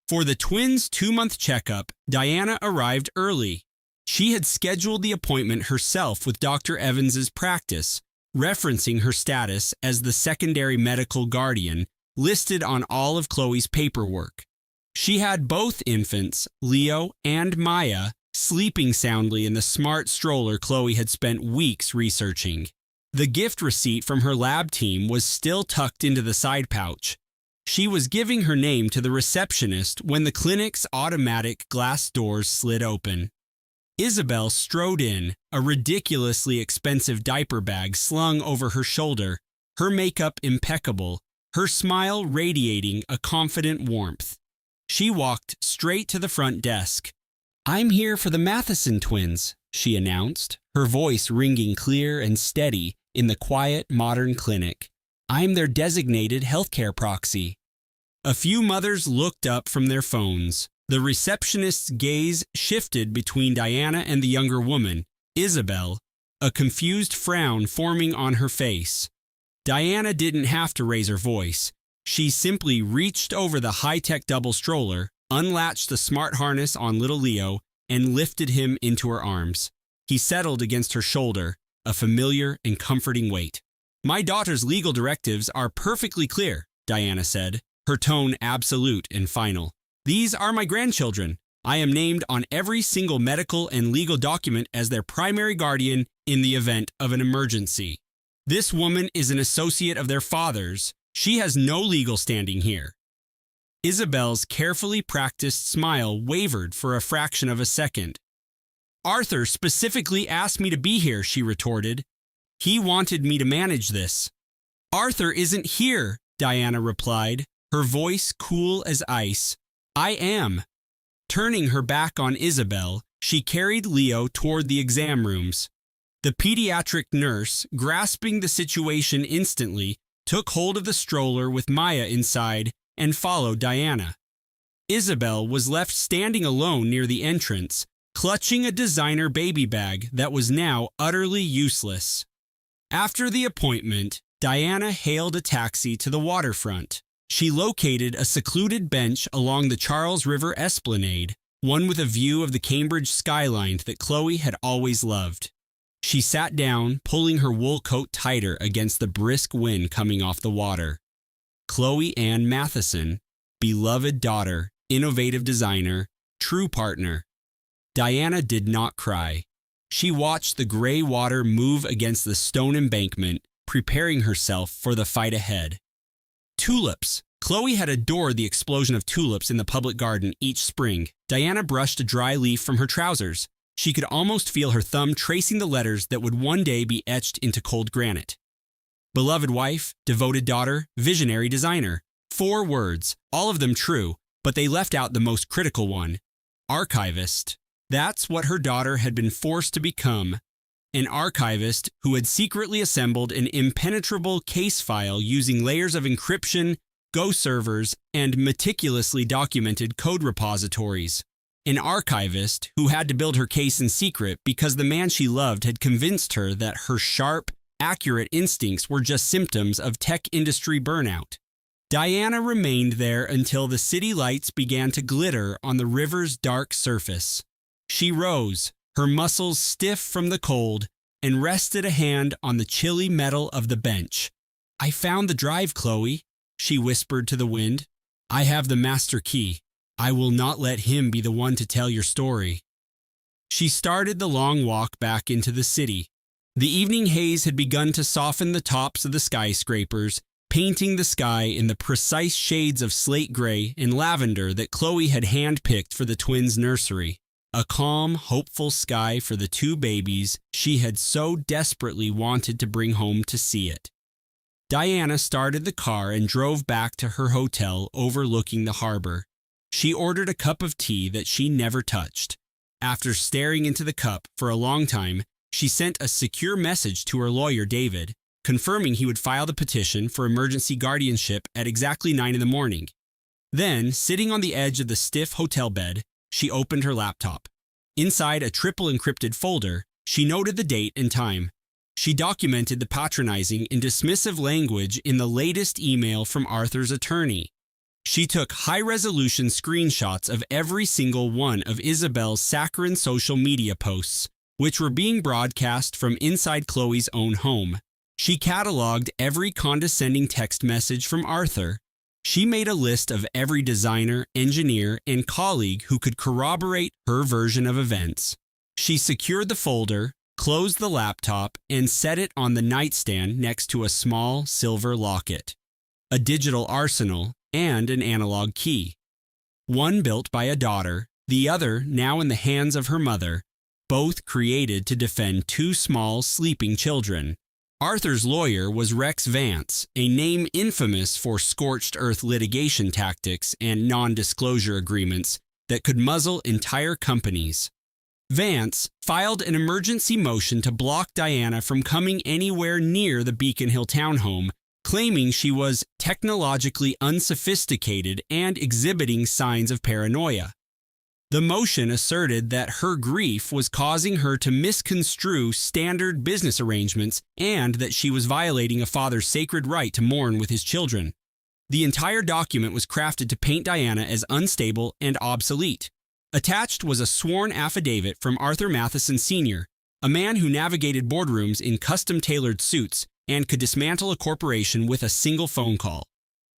For the twins' 2-month checkup, Diana arrived early. She had scheduled the appointment herself with Dr. Evans's practice, referencing her status as the secondary medical guardian listed on all of Chloe's paperwork. She had both infants, Leo and Maya, sleeping soundly in the smart stroller Chloe had spent weeks researching. The gift receipt from her lab team was still tucked into the side pouch. She was giving her name to the receptionist when the clinic's automatic glass doors slid open. Isabel strode in, a ridiculously expensive diaper bag slung over her shoulder, her makeup impeccable, her smile radiating a confident warmth. She walked straight to the front desk. "I'm here for the Matheson twins," she announced, her voice ringing clear and steady in the quiet, modern clinic. "I'm their designated healthcare proxy." A few mothers looked up from their phones. The receptionist's gaze shifted between Diana and the younger woman, Isabel, a confused frown forming on her face. Diana didn't have to raise her voice. She simply reached over the high-tech double stroller, unlatched the smart harness on little Leo, and lifted him into her arms. He settled against her shoulder, a familiar and comforting weight. "My daughter's legal directives are perfectly clear," Diana said, her tone absolute and final. "These are my grandchildren. I am named on every single medical and legal document as their primary guardian in the event of an emergency." This woman is an associate of their father's. She has no legal standing here. Isabel's carefully practiced smile wavered for a fraction of a second. Arthur specifically asked me to be here, she retorted. He wanted me to manage this. Arthur isn't here, Diana replied, her voice cool as ice. I am. Turning her back on Isabel, she carried Leo toward the exam rooms. The pediatric nurse, grasping the situation instantly, took hold of the stroller with Maya inside and followed Diana. Isabel was left standing alone near the entrance, clutching a designer baby bag that was now utterly useless. After the appointment, Diana hailed a taxi to the waterfront. She located a secluded bench along the Charles River Esplanade, one with a view of the Cambridge skyline that Chloe had always loved. She sat down, pulling her wool coat tighter against the brisk wind coming off the water. Chloe Ann Matheson, beloved daughter, innovative designer, true partner. Diana did not cry. She watched the gray water move against the stone embankment, preparing herself for the fight ahead. Tulips. Chloe had adored the explosion of tulips in the public garden each spring. Diana brushed a dry leaf from her trousers. She could almost feel her thumb tracing the letters that would one day be etched into cold granite. Beloved wife, devoted daughter, visionary designer. 4 words, all of them true, but they left out the most critical one. Archivist. That's what her daughter had been forced to become. An archivist who had secretly assembled an impenetrable case file using layers of encryption, Go servers, and meticulously documented code repositories. An archivist who had to build her case in secret because the man she loved had convinced her that her sharp, accurate instincts were just symptoms of tech industry burnout. Diana remained there until the city lights began to glitter on the river's dark surface. She rose, her muscles stiff from the cold, and rested a hand on the chilly metal of the bench. I found the drive, Chloe, she whispered to the wind. I have the master key. I will not let him be the one to tell your story. She started the long walk back into the city. The evening haze had begun to soften the tops of the skyscrapers, painting the sky in the precise shades of slate gray and lavender that Chloe had hand-picked for the twins' nursery. A calm, hopeful sky for the 2 babies she had so desperately wanted to bring home to see it. Diana started the car and drove back to her hotel overlooking the harbor. She ordered a cup of tea that she never touched. After staring into the cup for a long time, she sent a secure message to her lawyer, David, confirming he would file the petition for emergency guardianship at exactly 9 a.m. Then, sitting on the edge of the stiff hotel bed, she opened her laptop. Inside a triple encrypted folder, she noted the date and time. She documented the patronizing and dismissive language in the latest email from Arthur's attorney. She took high-resolution screenshots of every single one of Isabel's saccharine social media posts, which were being broadcast from inside Chloe's own home. She cataloged every condescending text message from Arthur. She made a list of every designer, engineer, and colleague who could corroborate her version of events. She secured the folder, closed the laptop, and set it on the nightstand next to a small silver locket, a digital arsenal, and an analog key. One built by a daughter, the other now in the hands of her mother, both created to defend 2 small sleeping children. Arthur's lawyer was Rex Vance, a name infamous for scorched earth litigation tactics and non-disclosure agreements that could muzzle entire companies. Vance filed an emergency motion to block Diana from coming anywhere near the Beacon Hill townhome, claiming she was technologically unsophisticated and exhibiting signs of paranoia. The motion asserted that her grief was causing her to misconstrue standard business arrangements and that she was violating a father's sacred right to mourn with his children. The entire document was crafted to paint Diana as unstable and obsolete. Attached was a sworn affidavit from Arthur Matheson Sr., a man who navigated boardrooms in custom-tailored suits and could dismantle a corporation with a single phone call.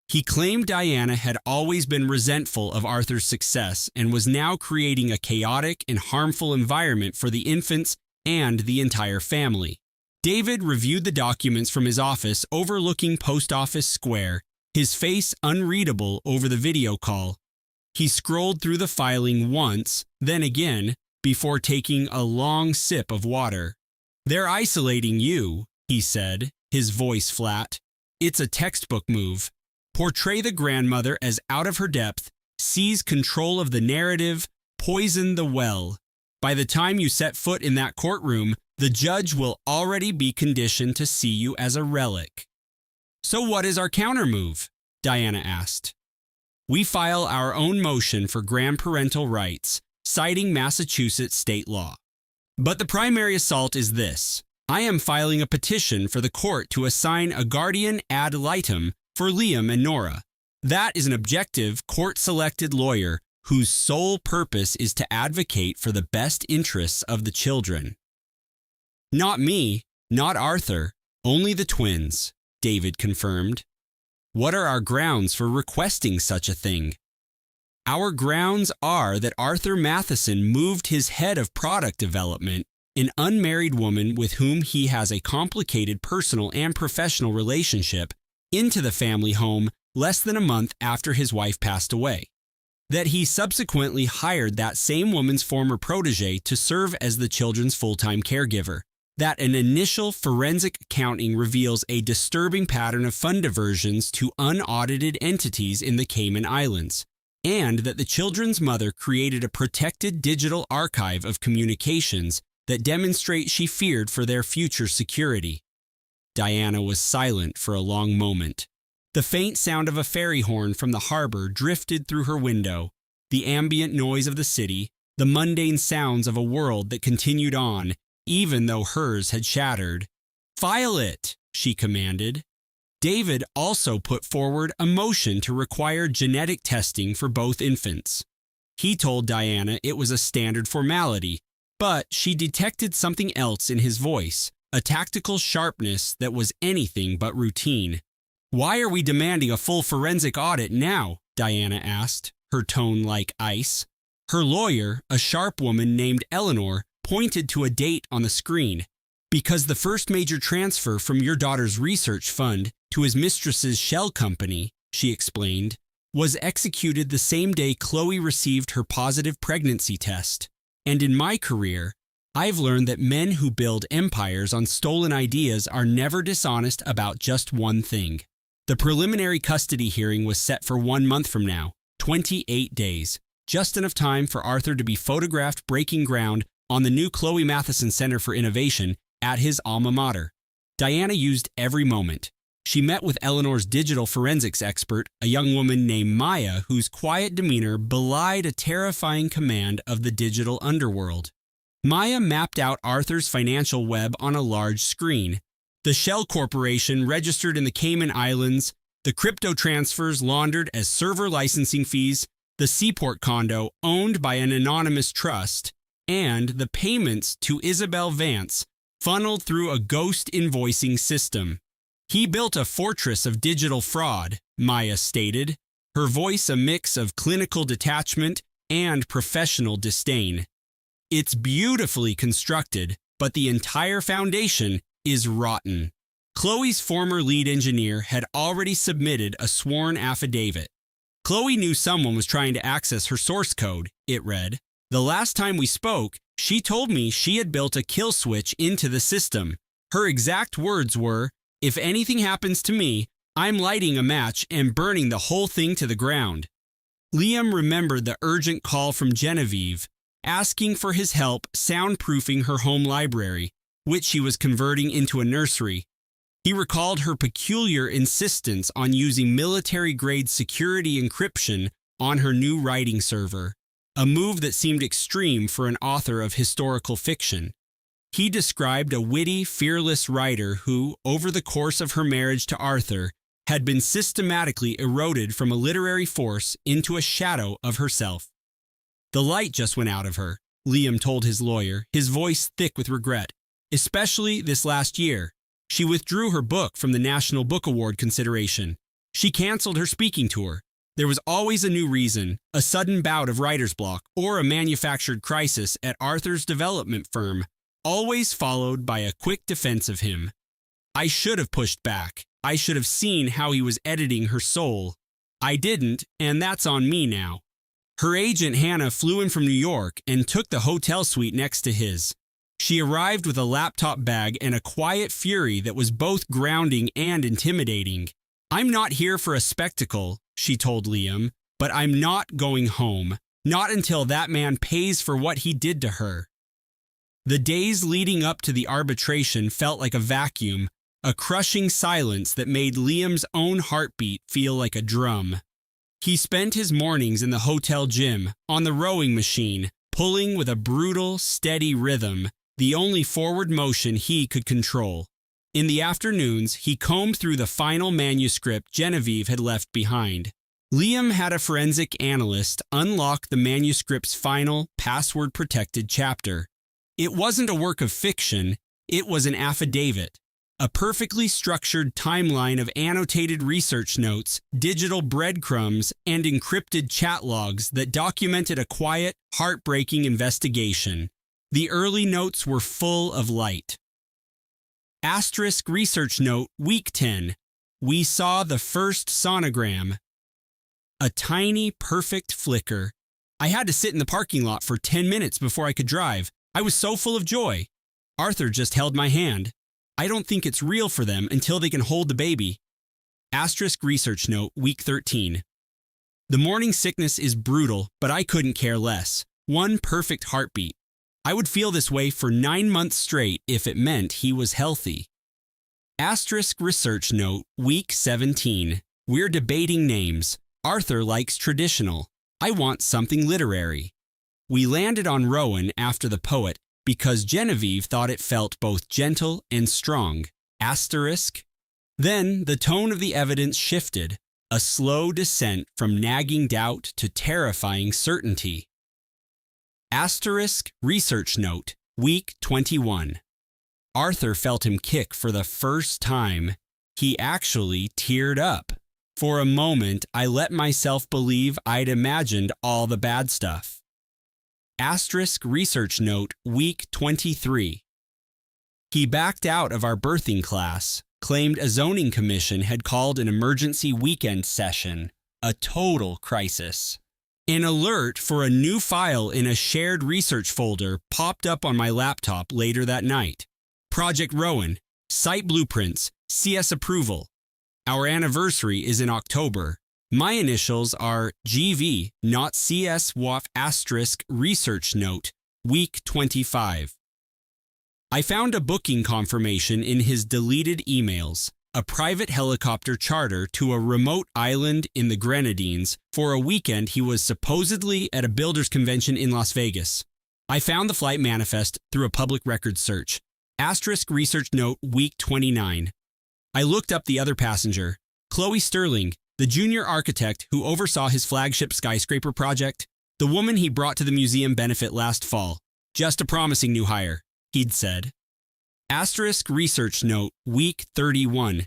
He claimed Diana had always been resentful of Arthur's success and was now creating a chaotic and harmful environment for the infants and the entire family. David reviewed the documents from his office overlooking Post Office Square, his face unreadable over the video call. He scrolled through the filing once, then again, before taking a long sip of water. "They're isolating you," he said, his voice flat. "It's a textbook move. Portray the grandmother as out of her depth, seize control of the narrative, poison the well. By the time you set foot in that courtroom, the judge will already be conditioned to see you as a relic." "So what is our countermove?" Diana asked. "We file our own motion for grandparental rights, citing Massachusetts state law. But the primary assault is this. I am filing a petition for the court to assign a guardian ad litem for Liam and Nora. That is an objective, court-selected lawyer whose sole purpose is to advocate for the best interests of the children." "Not me, not Arthur, only the twins," David confirmed. "What are our grounds for requesting such a thing?" "Our grounds are that Arthur Matheson moved his head of product development, an unmarried woman with whom he has a complicated personal and professional relationship, into the family home less than a month after his wife passed away. That he subsequently hired that same woman's former protege to serve as the children's full-time caregiver. That an initial forensic accounting reveals a disturbing pattern of fund diversions to unaudited entities in the Cayman Islands, and that the children's mother created a protected digital archive of communications that demonstrate she feared for their future security." Diana was silent for a long moment. The faint sound of a ferry horn from the harbor drifted through her window, the ambient noise of the city, the mundane sounds of a world that continued on, even though hers had shattered. "File it," she commanded. David also put forward a motion to require genetic testing for both infants. He told Diana it was a standard formality, but she detected something else in his voice, a tactical sharpness that was anything but routine. "Why are we demanding a full forensic audit now?" Diana asked, her tone like ice. Her lawyer, a sharp woman named Eleanor, pointed to a date on the screen. "Because the first major transfer from your daughter's research fund to his mistress's shell company," she explained, "was executed the same day Chloe received her positive pregnancy test. And in my career, I've learned that men who build empires on stolen ideas are never dishonest about just one thing." The preliminary custody hearing was set for 1 month from now, 28 days, just enough time for Arthur to be photographed breaking ground on the new Chloe Matheson Center for Innovation at his alma mater. Diana used every moment. She met with Eleanor's digital forensics expert, a young woman named Maya, whose quiet demeanor belied a terrifying command of the digital underworld. Maya mapped out Arthur's financial web on a large screen. The shell corporation registered in the Cayman Islands, the crypto transfers laundered as server licensing fees, the seaport condo owned by an anonymous trust, and the payments to Isabel Vance funneled through a ghost invoicing system. "He built a fortress of digital fraud," Maya stated, her voice a mix of clinical detachment and professional disdain. "It's beautifully constructed, but the entire foundation is rotten." Chloe's former lead engineer had already submitted a sworn affidavit. "Chloe knew someone was trying to access her source code," it read. "The last time we spoke, she told me she had built a kill switch into the system. Her exact words were, 'If anything happens to me, I'm lighting a match and burning the whole thing to the ground.'" Liam remembered the urgent call from Genevieve, asking for his help soundproofing her home library, which she was converting into a nursery. He recalled her peculiar insistence on using military-grade security encryption on her new writing server, a move that seemed extreme for an author of historical fiction. He described a witty, fearless writer who, over the course of her marriage to Arthur, had been systematically eroded from a literary force into a shadow of herself. "The light just went out of her," Liam told his lawyer, his voice thick with regret. "Especially this last year. She withdrew her book from the National Book Award consideration. She canceled her speaking tour. There was always a new reason, a sudden bout of writer's block, or a manufactured crisis at Arthur's development firm. always followed by a quick defense of him. I should have pushed back. I should have seen how he was editing her soul. I didn't, and that's on me now. Her agent Hannah flew in from New York and took the hotel suite next to his. She arrived with a laptop bag and a quiet fury that was both grounding and intimidating. "I'm not here for a spectacle," she told Liam, "but I'm not going home. Not until that man pays for what he did to her." The days leading up to the arbitration felt like a vacuum, a crushing silence that made Liam's own heartbeat feel like a drum. He spent his mornings in the hotel gym, on the rowing machine, pulling with a brutal, steady rhythm, the only forward motion he could control. In the afternoons, he combed through the final manuscript Genevieve had left behind. Liam had a forensic analyst unlock the manuscript's final, password-protected chapter. It wasn't a work of fiction, it was an affidavit. A perfectly structured timeline of annotated research notes, digital breadcrumbs, and encrypted chat logs that documented a quiet, heartbreaking investigation. The early notes were full of light. Asterisk research note, week 10. We saw the first sonogram. A tiny, perfect flicker. I had to sit in the parking lot for 10 minutes before I could drive. I was so full of joy. Arthur just held my hand. I don't think it's real for them until they can hold the baby. Asterisk research note, week 13. The morning sickness is brutal, but I couldn't care less. One perfect heartbeat. I would feel this way for 9 months straight if it meant he was healthy. Asterisk research note, week 17. We're debating names. Arthur likes traditional. I want something literary. We landed on Rowan after the poet because Genevieve thought it felt both gentle and strong. Asterisk. Then the tone of the evidence shifted, a slow descent from nagging doubt to terrifying certainty. Asterisk research note, week 21. Arthur felt him kick for the first time. He actually teared up. For a moment, I let myself believe I'd imagined all the bad stuff. Asterisk research note, week 23. He backed out of our birthing class, claimed a zoning commission had called an emergency weekend session, a total crisis. An alert for a new file in a shared research folder popped up on my laptop later that night. Project Rowan, site blueprints, CS approval. Our anniversary is in October. My initials are GV, not CS WAF asterisk research note, week 25. I found a booking confirmation in his deleted emails, a private helicopter charter to a remote island in the Grenadines for a weekend he was supposedly at a builders convention in Las Vegas. I found the flight manifest through a public records search. Asterisk research note, week 29. I looked up the other passenger, Chloe Sterling, the junior architect who oversaw his flagship skyscraper project, the woman he brought to the museum benefit last fall. Just a promising new hire, he'd said. Asterisk research note, week 31.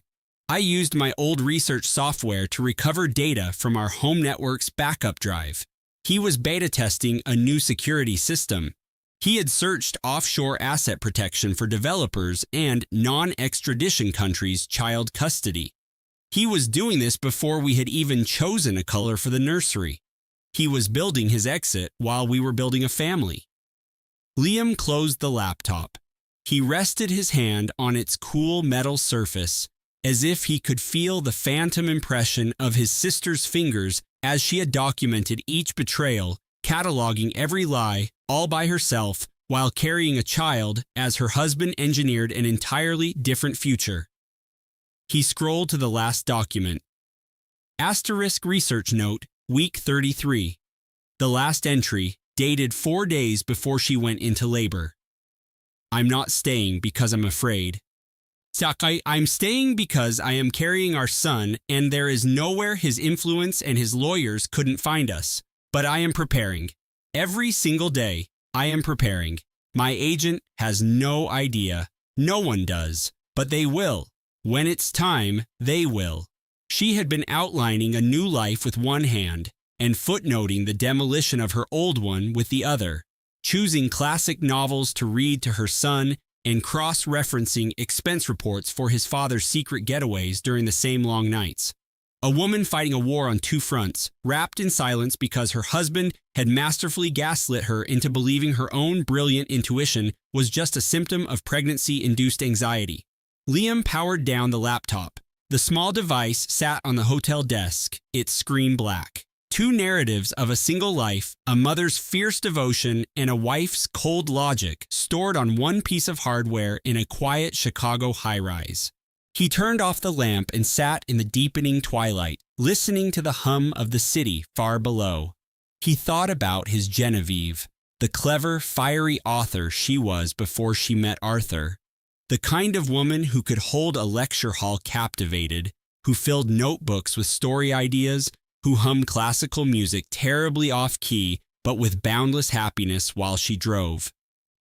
I used my old research software to recover data from our home network's backup drive. He was beta testing a new security system. He had searched offshore asset protection for developers and non-extradition countries' child custody. He was doing this before we had even chosen a color for the nursery. He was building his exit while we were building a family. Liam closed the laptop. He rested his hand on its cool metal surface, as if he could feel the phantom impression of his sister's fingers as she had documented each betrayal, cataloging every lie, all by herself, while carrying a child as her husband engineered an entirely different future. He scrolled to the last document. Asterisk research note, week 33. The last entry, dated 4 days before she went into labor. I'm not staying because I'm afraid. I'm staying because I am carrying our son and there is nowhere his influence and his lawyers couldn't find us. But I am preparing. Every single day, I am preparing. My agent has no idea. No one does. But they will. When it's time, they will. She had been outlining a new life with one hand and footnoting the demolition of her old one with the other. choosing classic novels to read to her son and cross-referencing expense reports for his father's secret getaways during the same long nights. A woman fighting a war on two fronts, wrapped in silence because her husband had masterfully gaslit her into believing her own brilliant intuition was just a symptom of pregnancy-induced anxiety. Liam powered down the laptop. The small device sat on the hotel desk, its screen black. Two narratives of a single life, a mother's fierce devotion and a wife's cold logic, stored on one piece of hardware in a quiet Chicago high-rise. He turned off the lamp and sat in the deepening twilight, listening to the hum of the city far below. He thought about his Genevieve, the clever, fiery author she was before she met Arthur. The kind of woman who could hold a lecture hall captivated, who filled notebooks with story ideas, who hummed classical music terribly off-key but with boundless happiness while she drove.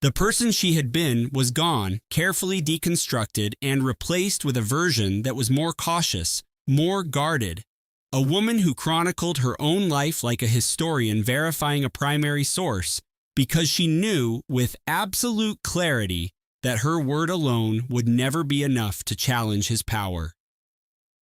The person she had been was gone, carefully deconstructed and replaced with a version that was more cautious, more guarded. A woman who chronicled her own life like a historian verifying a primary source, because she knew with absolute clarity that her word alone would never be enough to challenge his power.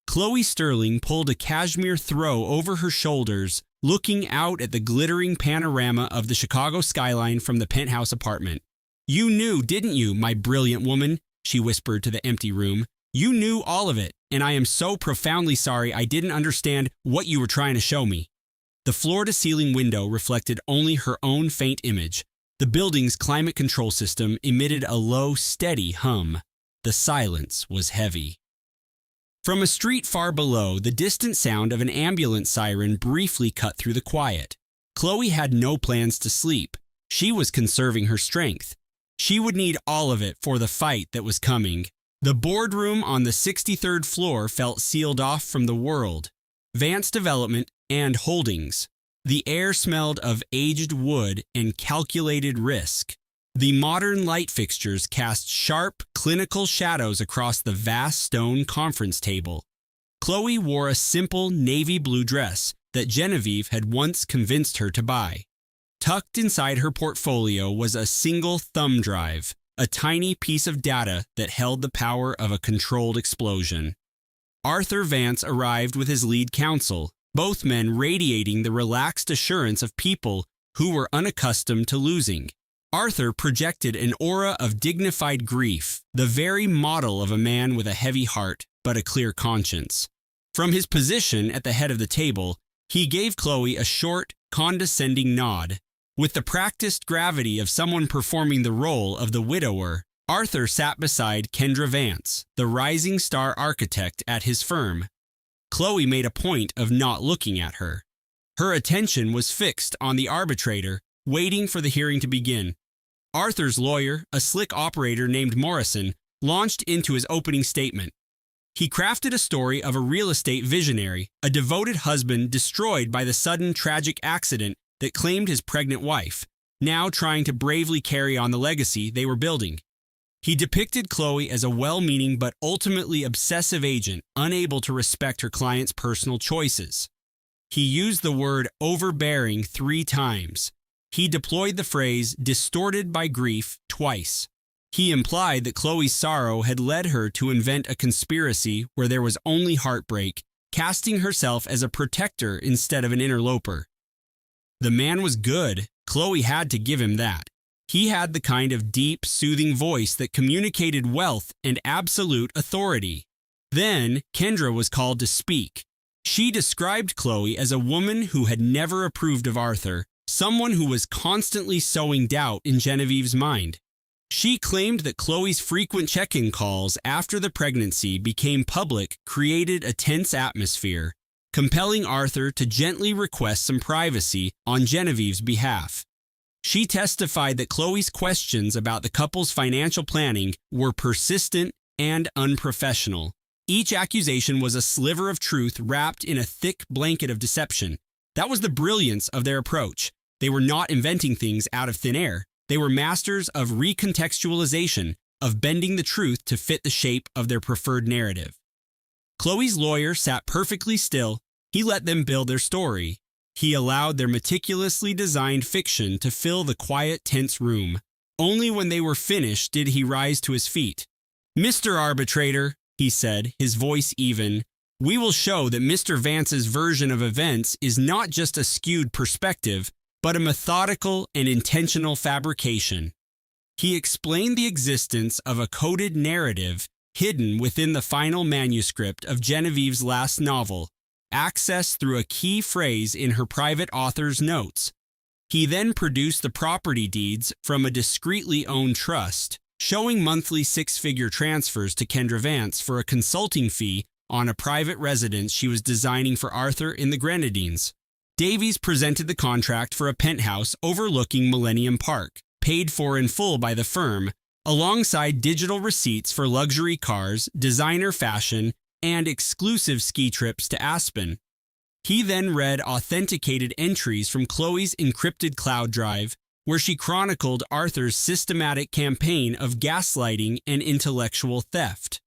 Chloe Sterling pulled a cashmere throw over her shoulders, looking out at the glittering panorama of the Chicago skyline from the penthouse apartment. "You knew, didn't you, my brilliant woman?" she whispered to the empty room. "You knew all of it, and I am so profoundly sorry I didn't understand what you were trying to show me." The floor-to-ceiling window reflected only her own faint image. The building's climate control system emitted a low, steady hum. The silence was heavy. From a street far below, the distant sound of an ambulance siren briefly cut through the quiet. Chloe had no plans to sleep. She was conserving her strength. She would need all of it for the fight that was coming. The boardroom on the 63rd floor felt sealed off from the world. Vance Development and Holdings. The air smelled of aged wood and calculated risk. The modern light fixtures cast sharp, clinical shadows across the vast stone conference table. Chloe wore a simple navy blue dress that Genevieve had once convinced her to buy. Tucked inside her portfolio was a single thumb drive, a tiny piece of data that held the power of a controlled explosion. Arthur Vance arrived with his lead counsel, both men radiating the relaxed assurance of people who were unaccustomed to losing. Arthur projected an aura of dignified grief, the very model of a man with a heavy heart but a clear conscience. From his position at the head of the table, he gave Chloe a short, condescending nod. With the practiced gravity of someone performing the role of the widower, Arthur sat beside Kendra Vance, the rising star architect at his firm. Chloe made a point of not looking at her. Her attention was fixed on the arbitrator, waiting for the hearing to begin. Arthur's lawyer, a slick operator named Morrison, launched into his opening statement. He crafted a story of a real estate visionary, a devoted husband destroyed by the sudden tragic accident that claimed his pregnant wife, now trying to bravely carry on the legacy they were building. He depicted Chloe as a well-meaning but ultimately obsessive agent, unable to respect her client's personal choices. He used the word overbearing 3 times. He deployed the phrase distorted by grief twice. He implied that Chloe's sorrow had led her to invent a conspiracy where there was only heartbreak, casting herself as a protector instead of an interloper. The man was good. Chloe had to give him that. He had the kind of deep, soothing voice that communicated wealth and absolute authority. Then, Kendra was called to speak. She described Chloe as a woman who had never approved of Arthur, someone who was constantly sowing doubt in Genevieve's mind. She claimed that Chloe's frequent check-in calls after the pregnancy became public created a tense atmosphere, compelling Arthur to gently request some privacy on Genevieve's behalf. She testified that Chloe's questions about the couple's financial planning were persistent and unprofessional. Each accusation was a sliver of truth wrapped in a thick blanket of deception. That was the brilliance of their approach. They were not inventing things out of thin air. They were masters of recontextualization, of bending the truth to fit the shape of their preferred narrative. Chloe's lawyer sat perfectly still. He let them build their story. He allowed their meticulously designed fiction to fill the quiet, tense room. Only when they were finished did he rise to his feet. "Mr. Arbitrator," he said, his voice even, "we will show that Mr. Vance's version of events is not just a skewed perspective, but a methodical and intentional fabrication." He explained the existence of a coded narrative hidden within the final manuscript of Genevieve's last novel, accessed through a key phrase in her private author's notes. He then produced the property deeds from a discreetly owned trust, showing monthly six-figure transfers to Kendra Vance for a consulting fee on a private residence she was designing for Arthur in the Grenadines. Davies presented the contract for a penthouse overlooking Millennium Park, paid for in full by the firm, alongside digital receipts for luxury cars, designer fashion, and exclusive ski trips to Aspen. He then read authenticated entries from Chloe's encrypted cloud drive, where she chronicled Arthur's systematic campaign of gaslighting and intellectual theft.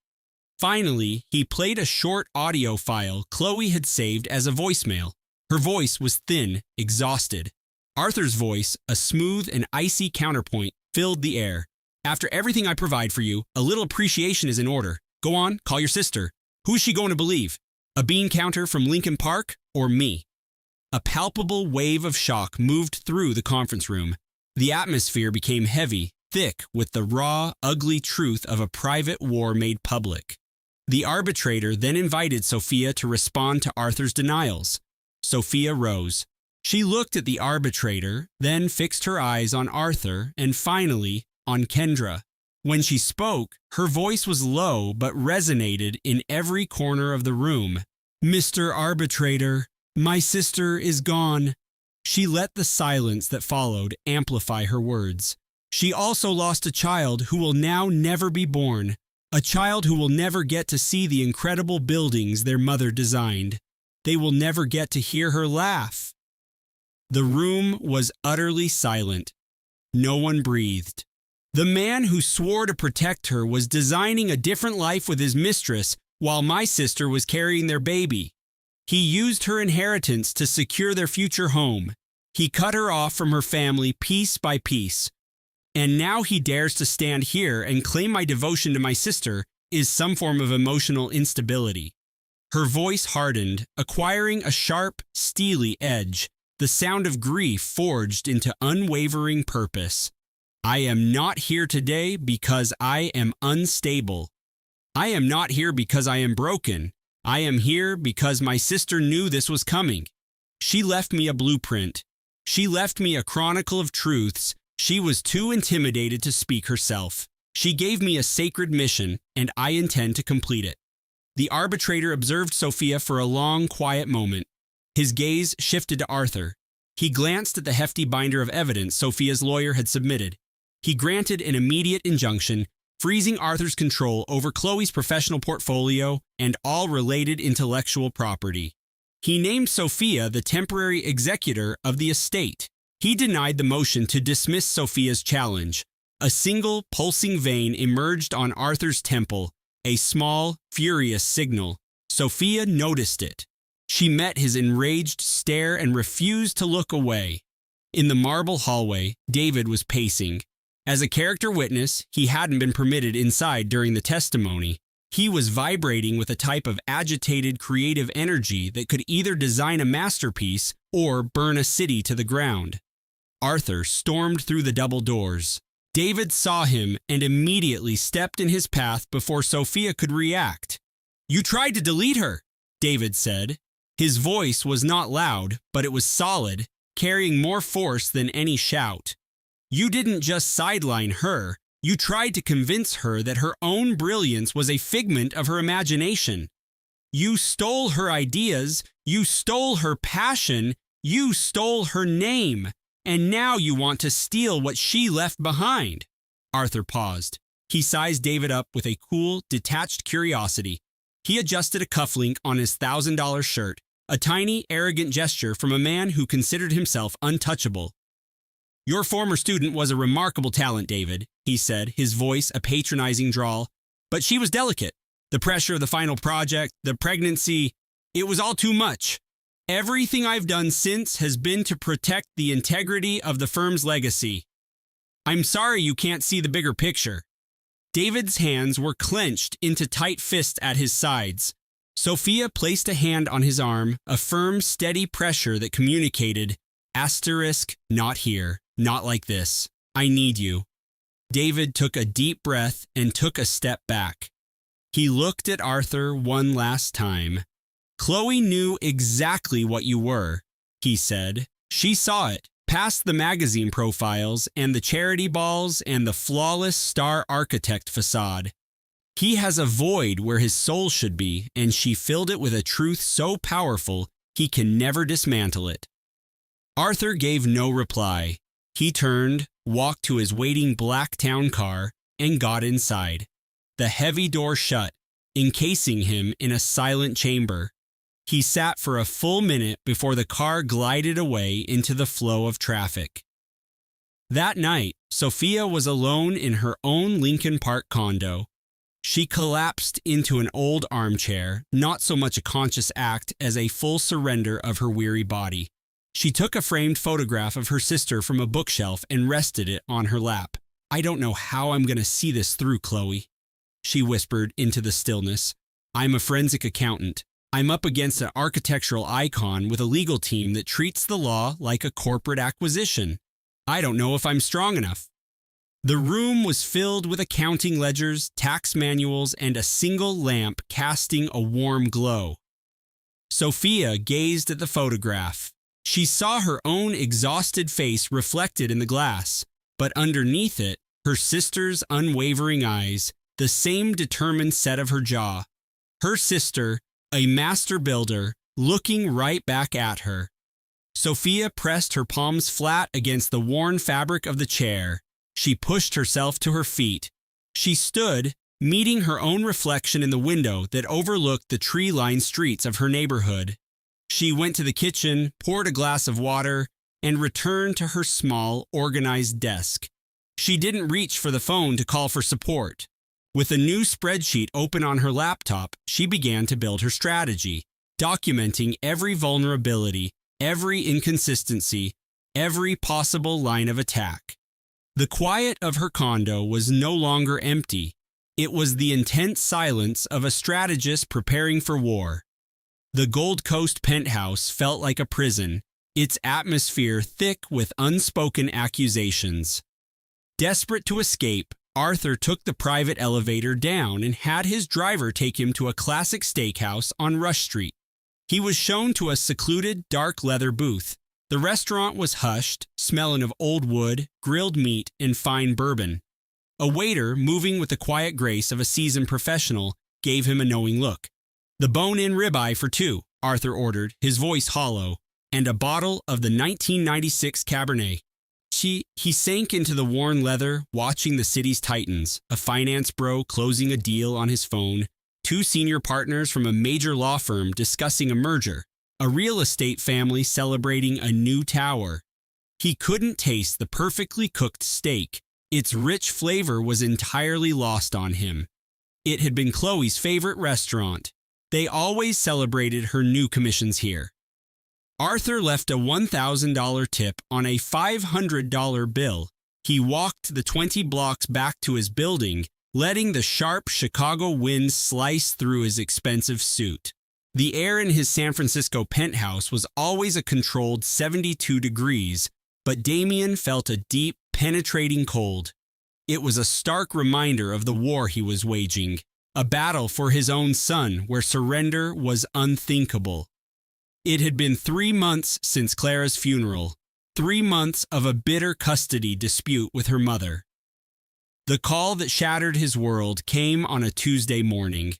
Finally, he played a short audio file Chloe had saved as a voicemail. Her voice was thin, exhausted. Arthur's voice, a smooth and icy counterpoint, filled the air. "After everything I provide for you, a little appreciation is in order. Go on, call your sister. Who's she going to believe? A bean counter from Lincoln Park or me?" A palpable wave of shock moved through the conference room. The atmosphere became heavy, thick with the raw, ugly truth of a private war made public. The arbitrator then invited Sophia to respond to Arthur's denials. Sophia rose. She looked at the arbitrator, then fixed her eyes on Arthur, and finally on Kendra. When she spoke, her voice was low but resonated in every corner of the room. "Mr. Arbitrator, my sister is gone." She let the silence that followed amplify her words. "She also lost a child who will now never be born, a child who will never get to see the incredible buildings their mother designed. They will never get to hear her laugh." The room was utterly silent. No one breathed. The man who swore to protect her was designing a different life with his mistress while my sister was carrying their baby. He used her inheritance to secure their future home. He cut her off from her family piece by piece. And now he dares to stand here and claim my devotion to my sister is some form of emotional instability. Her voice hardened, acquiring a sharp, steely edge, the sound of grief forged into unwavering purpose. "I am not here today because I am unstable. I am not here because I am broken. I am here because my sister knew this was coming. She left me a blueprint. She left me a chronicle of truths. She was too intimidated to speak herself. She gave me a sacred mission, and I intend to complete it." The arbitrator observed Sophia for a long, quiet moment. His gaze shifted to Arthur. He glanced at the hefty binder of evidence Sophia's lawyer had submitted. He granted an immediate injunction, freezing Arthur's control over Chloe's professional portfolio and all related intellectual property. He named Sophia the temporary executor of the estate. He denied the motion to dismiss Sophia's challenge. A single pulsing vein emerged on Arthur's temple, a small, furious signal. Sophia noticed it. She met his enraged stare and refused to look away. In the marble hallway, David was pacing. As a character witness, he hadn't been permitted inside during the testimony. He was vibrating with a type of agitated creative energy that could either design a masterpiece or burn a city to the ground. Arthur stormed through the double doors. David saw him and immediately stepped in his path before Sophia could react. "You tried to delete her," David said. His voice was not loud, but it was solid, carrying more force than any shout. "You didn't just sideline her. You tried to convince her that her own brilliance was a figment of her imagination. You stole her ideas. You stole her passion. You stole her name. And now you want to steal what she left behind." Arthur paused. He sized David up with a cool, detached curiosity. He adjusted a cufflink on his $1,000 shirt, a tiny, arrogant gesture from a man who considered himself untouchable. "Your former student was a remarkable talent, David," he said, his voice a patronizing drawl. "But she was delicate. The pressure of the final project, the pregnancy, it was all too much. Everything I've done since has been to protect the integrity of the firm's legacy. I'm sorry you can't see the bigger picture." David's hands were clenched into tight fists at his sides. Sophia placed a hand on his arm, a firm, steady pressure that communicated, "Not here, not like this. I need you." David took a deep breath and took a step back. He looked at Arthur one last time. "Chloe knew exactly what you were," he said. "She saw it, past the magazine profiles and the charity balls and the flawless star architect facade. He has a void where his soul should be, and she filled it with a truth so powerful he can never dismantle it." Arthur gave no reply. He turned, walked to his waiting black town car, and got inside. The heavy door shut, encasing him in a silent chamber. He sat for a full minute before the car glided away into the flow of traffic. That night, Sophia was alone in her own Lincoln Park condo. She collapsed into an old armchair, not so much a conscious act as a full surrender of her weary body. She took a framed photograph of her sister from a bookshelf and rested it on her lap. "I don't know how I'm going to see this through, Chloe," she whispered into the stillness. "I'm a forensic accountant. I'm up against an architectural icon with a legal team that treats the law like a corporate acquisition. I don't know if I'm strong enough." The room was filled with accounting ledgers, tax manuals, and a single lamp casting a warm glow. Sophia gazed at the photograph. She saw her own exhausted face reflected in the glass, but underneath it, her sister's unwavering eyes, the same determined set of her jaw. Her sister, a master builder, looking right back at her. Sophia pressed her palms flat against the worn fabric of the chair. She pushed herself to her feet. She stood, meeting her own reflection in the window that overlooked the tree-lined streets of her neighborhood. She went to the kitchen, poured a glass of water, and returned to her small, organized desk. She didn't reach for the phone to call for support. With a new spreadsheet open on her laptop, she began to build her strategy, documenting every vulnerability, every inconsistency, every possible line of attack. The quiet of her condo was no longer empty. It was the intense silence of a strategist preparing for war. The Gold Coast penthouse felt like a prison, its atmosphere thick with unspoken accusations. Desperate to escape, Arthur took the private elevator down and had his driver take him to a classic steakhouse on Rush Street. He was shown to a secluded, dark leather booth. The restaurant was hushed, smelling of old wood, grilled meat, and fine bourbon. A waiter, moving with the quiet grace of a seasoned professional, gave him a knowing look. "The bone-in ribeye for two," Arthur ordered, his voice hollow, "and a bottle of the 1996 Cabernet." He sank into the worn leather, watching the city's titans, a finance bro closing a deal on his phone, two senior partners from a major law firm discussing a merger, a real estate family celebrating a new tower. He couldn't taste the perfectly cooked steak. Its rich flavor was entirely lost on him. It had been Chloe's favorite restaurant. They always celebrated her new commissions here. Arthur left a $1,000 tip on a $500 bill. He walked the 20 blocks back to his building, letting the sharp Chicago wind slice through his expensive suit. The air in his San Francisco penthouse was always a controlled 72 degrees, but Damien felt a deep, penetrating cold. It was a stark reminder of the war he was waging, a battle for his own son where surrender was unthinkable. It had been 3 months since Clara's funeral, 3 months of a bitter custody dispute with her mother. The call that shattered his world came on a Tuesday morning.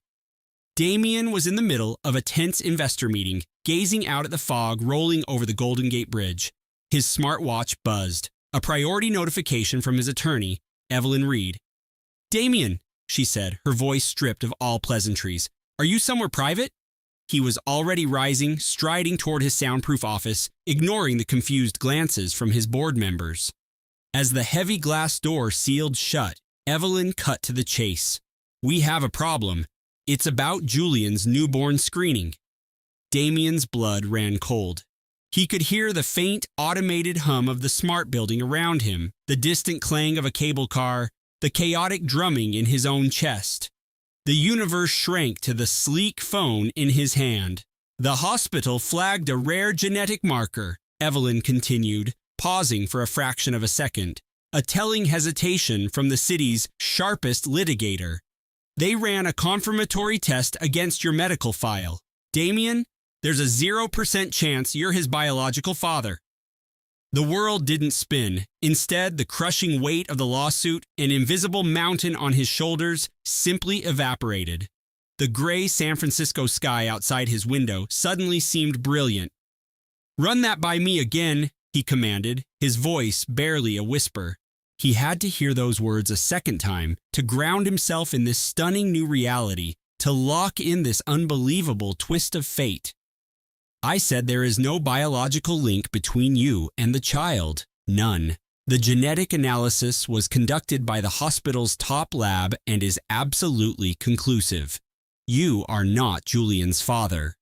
Damien was in the middle of a tense investor meeting, gazing out at the fog rolling over the Golden Gate Bridge. His smartwatch buzzed, a priority notification from his attorney, Evelyn Reed. "Damien," she said, her voice stripped of all pleasantries, "are you somewhere private?" He was already rising, striding toward his soundproof office, ignoring the confused glances from his board members. As the heavy glass door sealed shut, Evelyn cut to the chase. "We have a problem. It's about Julian's newborn screening." Damien's blood ran cold. He could hear the faint, automated hum of the smart building around him, the distant clang of a cable car, the chaotic drumming in his own chest. The universe shrank to the sleek phone in his hand. The hospital flagged a rare genetic marker, Evelyn continued, pausing for a fraction of a second, a telling hesitation from the city's sharpest litigator. They ran a confirmatory test against your medical file. Damien, there's a 0% chance you're his biological father. The world didn't spin. Instead, the crushing weight of the lawsuit, an invisible mountain on his shoulders, simply evaporated. The gray San Francisco sky outside his window suddenly seemed brilliant. "Run that by me again," he commanded, his voice barely a whisper. He had to hear those words a second time to ground himself in this stunning new reality, to lock in this unbelievable twist of fate. "I said there is no biological link between you and the child. None. The genetic analysis was conducted by the hospital's top lab and is absolutely conclusive. You are not Julian's father."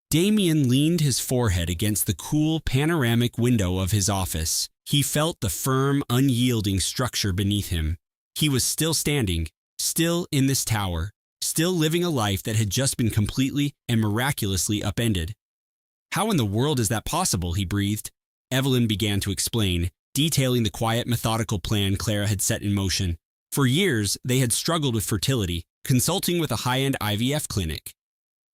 Damien leaned his forehead against the cool, panoramic window of his office. He felt the firm, unyielding structure beneath him. He was still standing, still in this tower, still living a life that had just been completely and miraculously upended. "How in the world is that possible?" he breathed. Evelyn began to explain, detailing the quiet, methodical plan Clara had set in motion. For years, they had struggled with fertility, consulting with a high-end IVF clinic.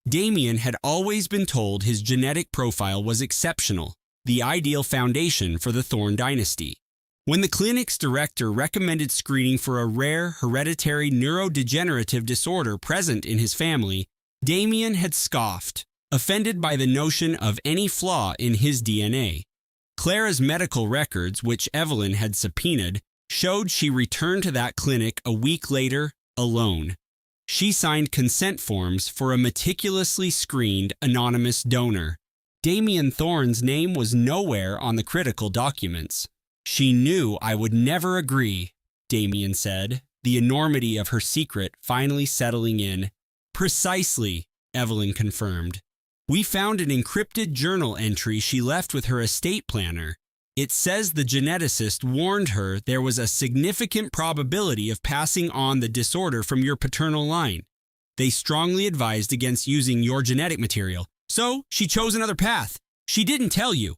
Damien had always been told his genetic profile was exceptional, the ideal foundation for the Thorne dynasty. When the clinic's director recommended screening for a rare hereditary neurodegenerative disorder present in his family, Damien had scoffed, offended by the notion of any flaw in his DNA. Clara's medical records, which Evelyn had subpoenaed, showed she returned to that clinic a week later, alone. She signed consent forms for a meticulously screened anonymous donor. Damien Thorne's name was nowhere on the critical documents. "She knew I would never agree," Damien said, the enormity of her secret finally settling in. "Precisely," Evelyn confirmed. "We found an encrypted journal entry she left with her estate planner. It says the geneticist warned her there was a significant probability of passing on the disorder from your paternal line. They strongly advised against using your genetic material, so she chose another path. She didn't tell you."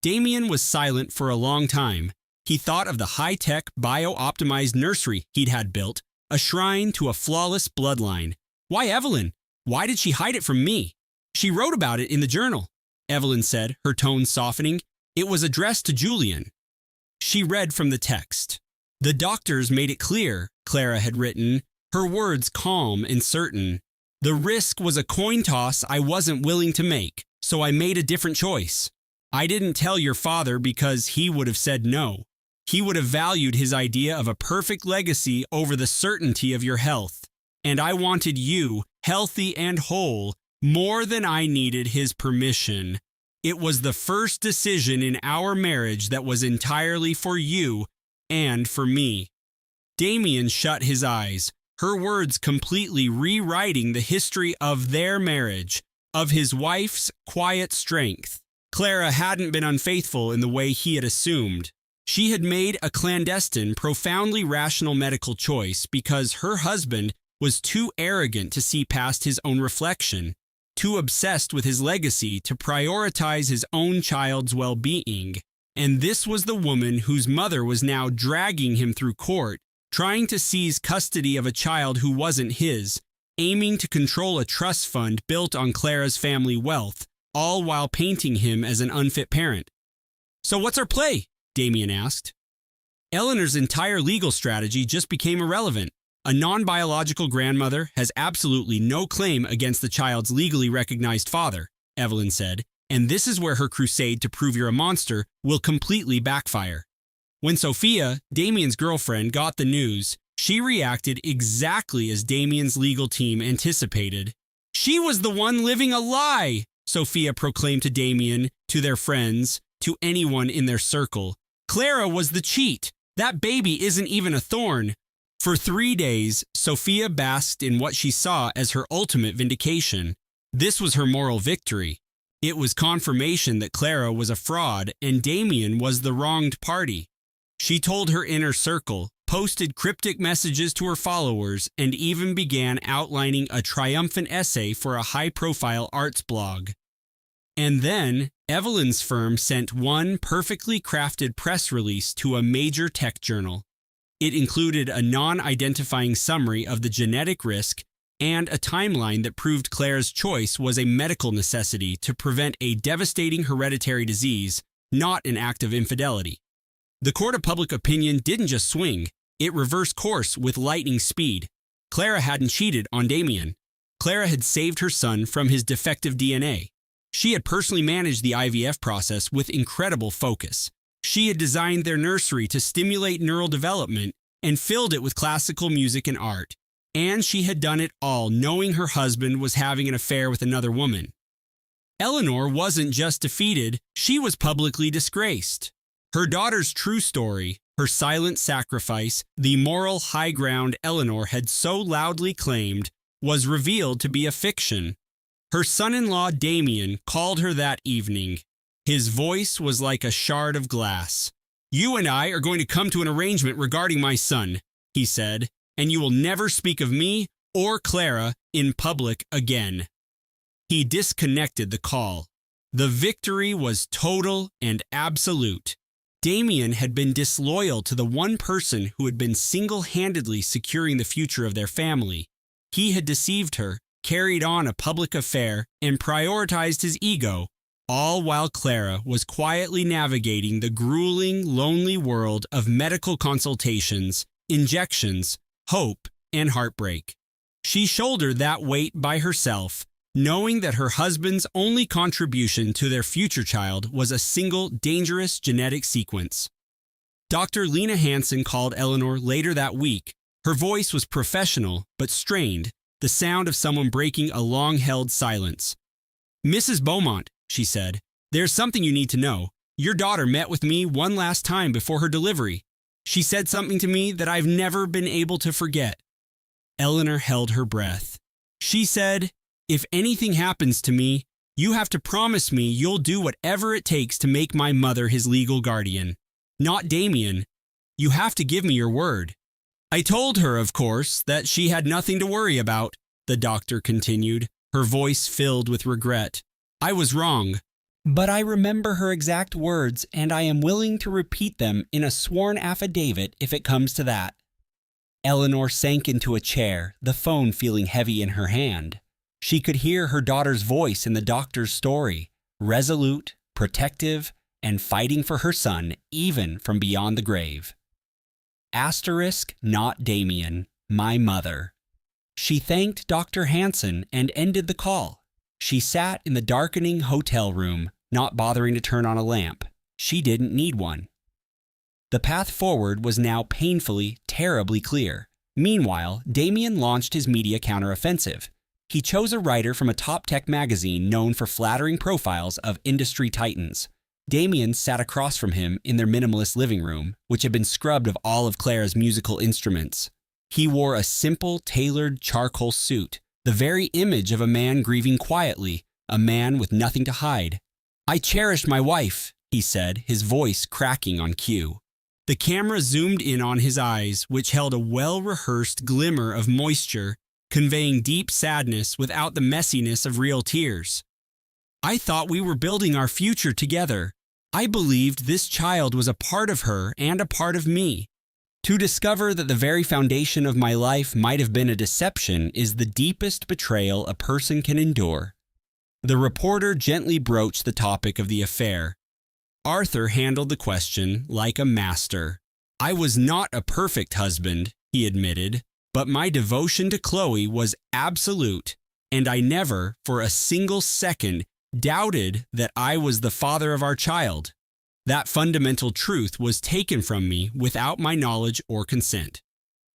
Damien was silent for a long time. He thought of the high-tech, bio-optimized nursery he'd had built, a shrine to a flawless bloodline. "Why Evelyn? Why did she hide it from me?" "She wrote about it in the journal," Evelyn said, her tone softening. "It was addressed to Julian." She read from the text. "The doctors made it clear," Clara had written, her words calm and certain. "The risk was a coin toss I wasn't willing to make, so I made a different choice. I didn't tell your father because he would have said no. He would have valued his idea of a perfect legacy over the certainty of your health. And I wanted you, healthy and whole, more than I needed his permission. It was the first decision in our marriage that was entirely for you and for me." Damien shut his eyes, her words completely rewriting the history of their marriage, of his wife's quiet strength. Clara hadn't been unfaithful in the way he had assumed. She had made a clandestine, profoundly rational medical choice because her husband was too arrogant to see past his own reflection, too obsessed with his legacy to prioritize his own child's well-being. And this was the woman whose mother was now dragging him through court, trying to seize custody of a child who wasn't his, aiming to control a trust fund built on Clara's family wealth, all while painting him as an unfit parent. "So what's our play?" Damien asked. Eleanor's entire legal strategy just became irrelevant. A non-biological grandmother has absolutely no claim against the child's legally recognized father, Evelyn said, and this is where her crusade to prove you're a monster will completely backfire. When Sophia, Damien's girlfriend, got the news, she reacted exactly as Damien's legal team anticipated. "She was the one living a lie," Sophia proclaimed to Damien, to their friends, to anyone in their circle. "Clara was the cheat. That baby isn't even a Thorne." For 3 days, Sophia basked in what she saw as her ultimate vindication. This was her moral victory. It was confirmation that Clara was a fraud and Damien was the wronged party. She told her inner circle, posted cryptic messages to her followers, and even began outlining a triumphant essay for a high-profile arts blog. And then, Evelyn's firm sent one perfectly crafted press release to a major tech journal. It included a non-identifying summary of the genetic risk and a timeline that proved Claire's choice was a medical necessity to prevent a devastating hereditary disease, not an act of infidelity. The court of public opinion didn't just swing, it reversed course with lightning speed. Clara hadn't cheated on Damien. Clara had saved her son from his defective DNA. She had personally managed the IVF process with incredible focus. She had designed their nursery to stimulate neural development and filled it with classical music and art. And she had done it all knowing her husband was having an affair with another woman. Eleanor wasn't just defeated, she was publicly disgraced. Her daughter's true story, her silent sacrifice, the moral high ground Eleanor had so loudly claimed, was revealed to be a fiction. Her son-in-law Damien called her that evening. His voice was like a shard of glass. "You and I are going to come to an arrangement regarding my son," he said, "and you will never speak of me or Clara in public again." He disconnected the call. The victory was total and absolute. Damien had been disloyal to the one person who had been single-handedly securing the future of their family. He had deceived her, carried on a public affair, and prioritized his ego, all while Clara was quietly navigating the grueling, lonely world of medical consultations, injections, hope, and heartbreak. She shouldered that weight by herself, knowing that her husband's only contribution to their future child was a single dangerous genetic sequence. Dr. Lena Hansen called Eleanor later that week. Her voice was professional but strained, the sound of someone breaking a long-held silence. "Mrs. Beaumont," she said, "there's something you need to know. Your daughter met with me one last time before her delivery. She said something to me that I've never been able to forget." Eleanor held her breath. She said, "If anything happens to me, you have to promise me you'll do whatever it takes to make my mother his legal guardian. Not Damien. You have to give me your word." "I told her, of course, that she had nothing to worry about," the doctor continued, her voice filled with regret. "I was wrong. But I remember her exact words, and I am willing to repeat them in a sworn affidavit if it comes to that." Eleanor sank into a chair, the phone feeling heavy in her hand. She could hear her daughter's voice in the doctor's story, resolute, protective, and fighting for her son even from beyond the grave. Asterisk, not Damien, my mother. She thanked Dr. Hansen and ended the call. She sat in the darkening hotel room, not bothering to turn on a lamp. She didn't need one. The path forward was now painfully, terribly clear. Meanwhile, Damien launched his media counteroffensive. He chose a writer from a top tech magazine known for flattering profiles of industry titans. Damien sat across from him in their minimalist living room, which had been scrubbed of all of Clara's musical instruments. He wore a simple, tailored charcoal suit, the very image of a man grieving quietly, a man with nothing to hide. "I cherished my wife," he said, his voice cracking on cue. The camera zoomed in on his eyes, which held a well-rehearsed glimmer of moisture, conveying deep sadness without the messiness of real tears. "I thought we were building our future together. I believed this child was a part of her and a part of me. To discover that the very foundation of my life might have been a deception is the deepest betrayal a person can endure." The reporter gently broached the topic of the affair. Arthur handled the question like a master. "I was not a perfect husband," he admitted, "but my devotion to Chloe was absolute, and I never, for a single second, doubted that I was the father of our child. That fundamental truth was taken from me without my knowledge or consent."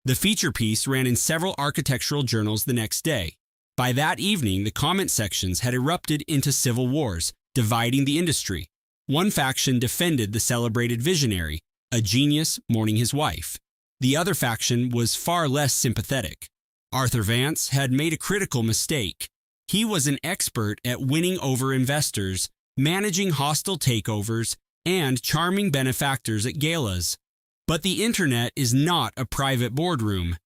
The feature piece ran in several architectural journals the next day. By that evening, the comment sections had erupted into civil wars, dividing the industry. One faction defended the celebrated visionary, a genius mourning his wife. The other faction was far less sympathetic. Arthur Vance had made a critical mistake. He was an expert at winning over investors, managing hostile takeovers, and charming benefactors at galas. But the internet is not a private boardroom.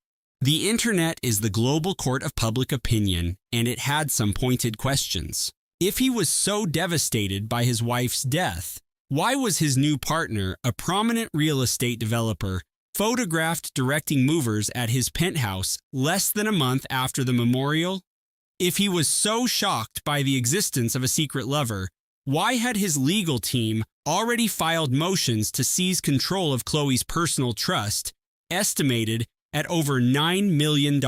The internet is the global court of public opinion, and it had some pointed questions. If he was so devastated by his wife's death, why was his new partner, a prominent real estate developer, photographed directing movers at his penthouse less than a month after the memorial? If he was so shocked by the existence of a secret lover, why had his legal team already filed motions to seize control of Chloe's personal trust, estimated at over $9 million?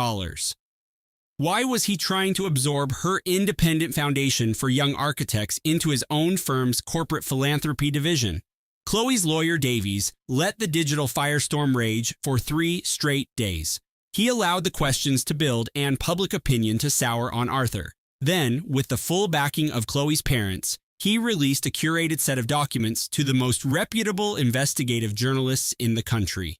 Why was he trying to absorb her independent foundation for young architects into his own firm's corporate philanthropy division? Chloe's lawyer, Davies, let the digital firestorm rage for 3 straight days. He allowed the questions to build and public opinion to sour on Arthur. Then, with the full backing of Chloe's parents, he released a curated set of documents to the most reputable investigative journalists in the country.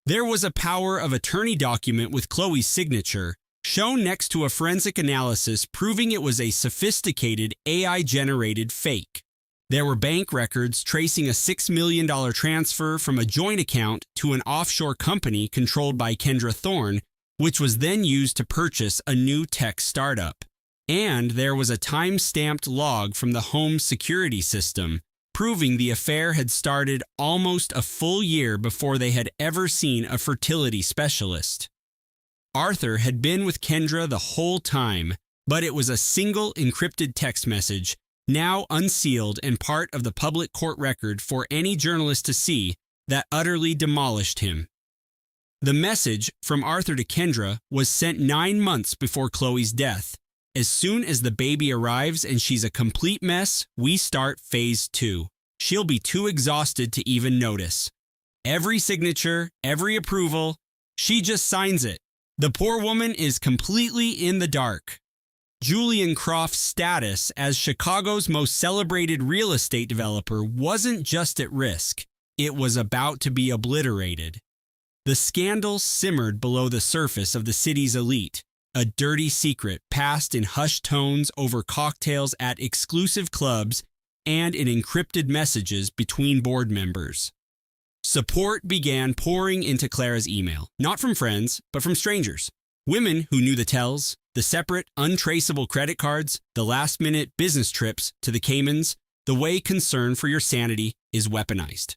There was a power of attorney document with Chloe's signature, shown next to a forensic analysis proving it was a sophisticated AI-generated fake. There were bank records tracing a $6 million transfer from a joint account to an offshore company controlled by Kendra Thorne, which was then used to purchase a new tech startup. And there was a time-stamped log from the home security system, proving the affair had started almost a full year before they had ever seen a fertility specialist. Arthur had been with Kendra the whole time, but it was a single encrypted text message, now unsealed and part of the public court record for any journalist to see, that utterly demolished him. The message from Arthur to Kendra was sent 9 months before Chloe's death. As soon as the baby arrives and she's a complete mess, we start phase 2. She'll be too exhausted to even notice. Every signature, every approval, she just signs it. The poor woman is completely in the dark. Julian Croft's status as Chicago's most celebrated real estate developer wasn't just at risk, it was about to be obliterated. The scandal simmered below the surface of the city's elite, a dirty secret passed in hushed tones over cocktails at exclusive clubs and in encrypted messages between board members. Support began pouring into Clara's email, not from friends, but from strangers. Women who knew the tells, the separate, untraceable credit cards, the last-minute business trips to the Caymans, the way concern for your sanity is weaponized.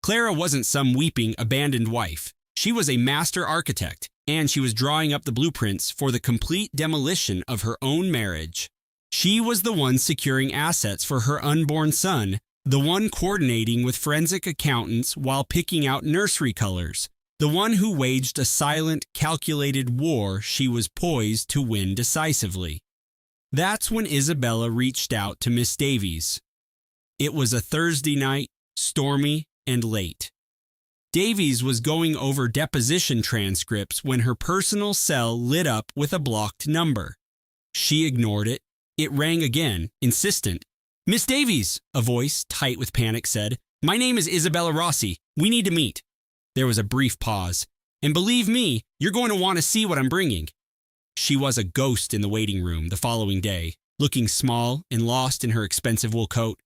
Clara wasn't some weeping, abandoned wife. She was a master architect, and she was drawing up the blueprints for the complete demolition of her own marriage. She was the one securing assets for her unborn son, the one coordinating with forensic accountants while picking out nursery colors, the one who waged a silent, calculated war she was poised to win decisively. That's when Isabella reached out to Miss Davies. It was a Thursday night, stormy and late. Davies was going over deposition transcripts when her personal cell lit up with a blocked number. She ignored it. It rang again, insistent. "Miss Davies," a voice, tight with panic, said. "My name is Isabella Rossi. We need to meet." There was a brief pause. "And believe me, you're going to want to see what I'm bringing." She was a ghost in the waiting room the following day, looking small and lost in her expensive wool coat.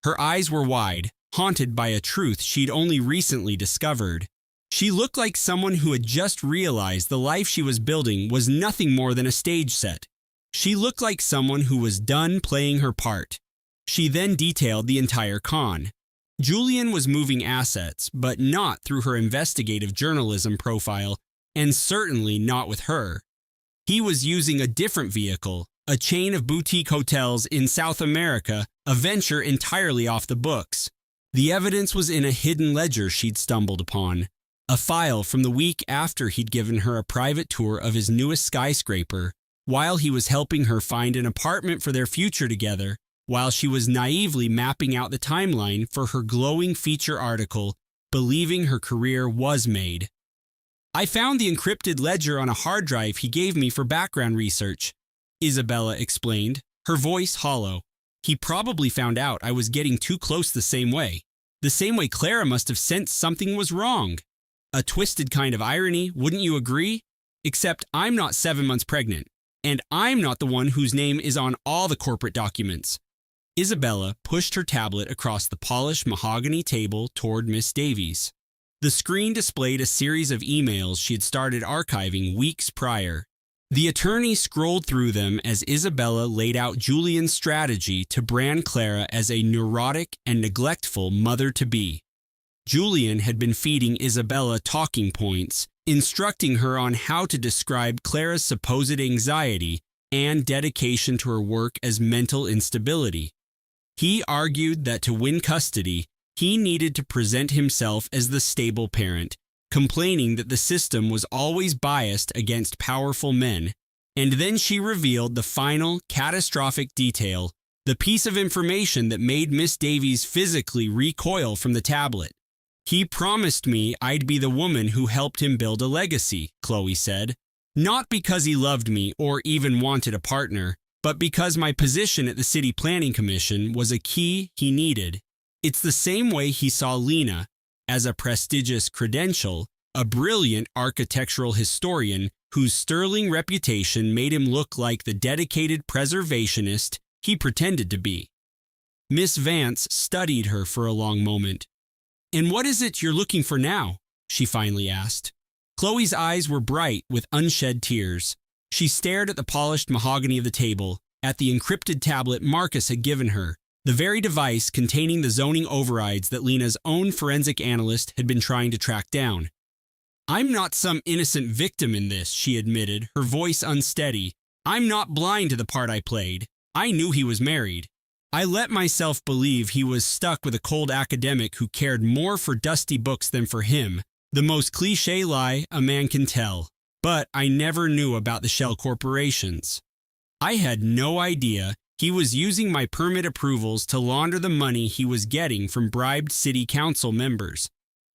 Her eyes were wide, haunted by a truth she'd only recently discovered. She looked like someone who had just realized the life she was building was nothing more than a stage set. She looked like someone who was done playing her part. She then detailed the entire con. Julian was moving assets, but not through her investigative journalism profile, and certainly not with her. He was using a different vehicle, a chain of boutique hotels in South America, a venture entirely off the books. The evidence was in a hidden ledger she'd stumbled upon, a file from the week after he'd given her a private tour of his newest skyscraper, while he was helping her find an apartment for their future together, while she was naively mapping out the timeline for her glowing feature article, believing her career was made. "I found the encrypted ledger on a hard drive he gave me for background research," Isabella explained, her voice hollow. "He probably found out I was getting too close the same way Clara must have sensed something was wrong. A twisted kind of irony, wouldn't you agree? Except I'm not 7 months pregnant, and I'm not the one whose name is on all the corporate documents. Isabella pushed her tablet across the polished mahogany table toward Miss Davies. The screen displayed a series of emails she had started archiving weeks prior. The attorney scrolled through them as Isabella laid out Julian's strategy to brand Clara as a neurotic and neglectful mother-to-be. Julian had been feeding Isabella talking points, instructing her on how to describe Clara's supposed anxiety and dedication to her work as mental instability. He argued that to win custody, he needed to present himself as the stable parent, complaining that the system was always biased against powerful men. And then she revealed the final, catastrophic detail, the piece of information that made Miss Davies physically recoil from the tablet. "He promised me I'd be the woman who helped him build a legacy," Chloe said. "Not because he loved me or even wanted a partner, but because my position at the City Planning Commission was a key he needed. It's the same way he saw Lena, as a prestigious credential, a brilliant architectural historian whose sterling reputation made him look like the dedicated preservationist he pretended to be." Miss Vance studied her for a long moment. "And what is it you're looking for now?" she finally asked. Chloe's eyes were bright with unshed tears. She stared at the polished mahogany of the table, at the encrypted tablet Marcus had given her, the very device containing the zoning overrides that Lena's own forensic analyst had been trying to track down. "I'm not some innocent victim in this," she admitted, her voice unsteady. "I'm not blind to the part I played. I knew he was married. I let myself believe he was stuck with a cold academic who cared more for dusty books than for him, the most cliché lie a man can tell. But I never knew about the shell corporations. I had no idea he was using my permit approvals to launder the money he was getting from bribed city council members.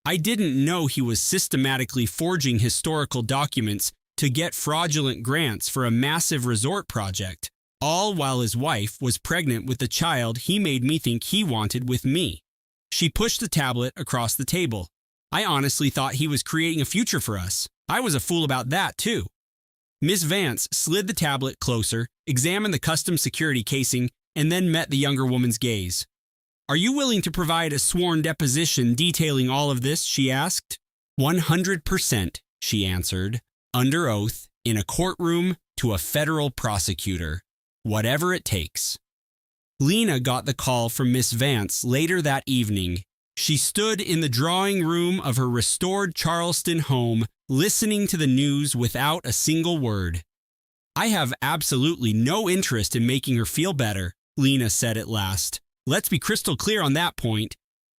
I didn't know he was systematically forging historical documents to get fraudulent grants for a massive resort project, all while his wife was pregnant with the child he made me think he wanted with me." She pushed the tablet across the table. "I honestly thought he was creating a future for us. I was a fool about that, too." Miss Vance slid the tablet closer, examined the custom security casing, and then met the younger woman's gaze. "Are you willing to provide a sworn deposition detailing all of this?" she asked. 100%, she answered, under oath, in a courtroom to a federal prosecutor. Whatever it takes. Lena got the call from Miss Vance later that evening. She stood in the drawing room of her restored Charleston home, listening to the news without a single word. "I have absolutely no interest in making her feel better," Lena said at last. "Let's be crystal clear on that point.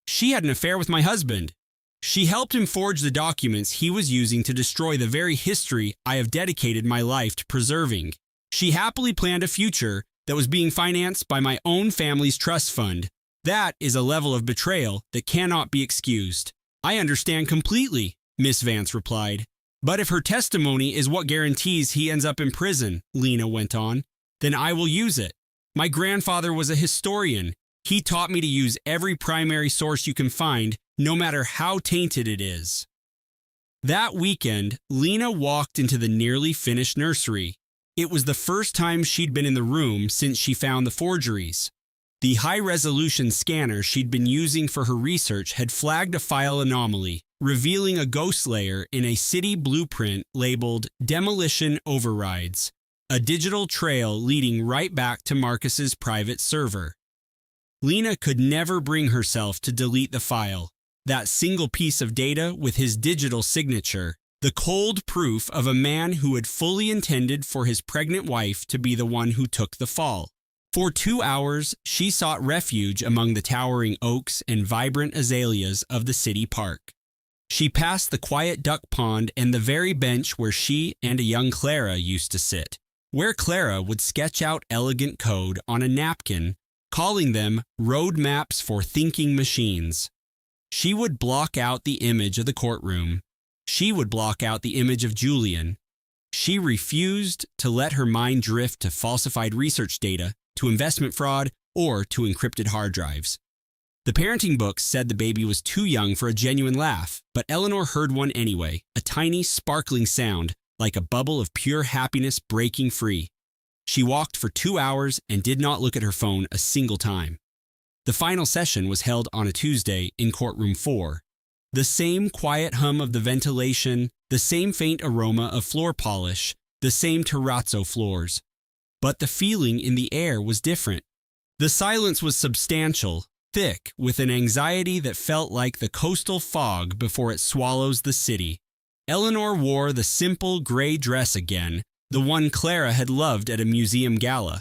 She had an affair with my husband. She helped him forge the documents he was using to destroy the very history I have dedicated my life to preserving. She happily planned a future that was being financed by my own family's trust fund. That is a level of betrayal that cannot be excused." "I understand completely," Miss Vance replied. "But if her testimony is what guarantees he ends up in prison," Lena went on, "then I will use it. My grandfather was a historian. He taught me to use every primary source you can find, no matter how tainted it is." That weekend, Lena walked into the nearly finished nursery. It was the first time she'd been in the room since she found the forgeries. The high-resolution scanner she'd been using for her research had flagged a file anomaly, revealing a ghost layer in a city blueprint labeled Demolition Overrides, a digital trail leading right back to Marcus's private server. Lena could never bring herself to delete the file, that single piece of data with his digital signature, the cold proof of a man who had fully intended for his pregnant wife to be the one who took the fall. For 2 hours, she sought refuge among the towering oaks and vibrant azaleas of the city park. She passed the quiet duck pond and the very bench where she and a young Clara used to sit, where Clara would sketch out elegant code on a napkin, calling them road maps for thinking machines. She would block out the image of the courtroom. She would block out the image of Julian. She refused to let her mind drift to falsified research data, to investment fraud, or to encrypted hard drives. The parenting books said the baby was too young for a genuine laugh, but Eleanor heard one anyway, a tiny, sparkling sound, like a bubble of pure happiness breaking free. She walked for 2 hours and did not look at her phone a single time. The final session was held on a Tuesday in courtroom 4. The same quiet hum of the ventilation, the same faint aroma of floor polish, the same terrazzo floors. But the feeling in the air was different. The silence was substantial, thick, with an anxiety that felt like the coastal fog before it swallows the city. Eleanor wore the simple gray dress again, the one Clara had loved at a museum gala.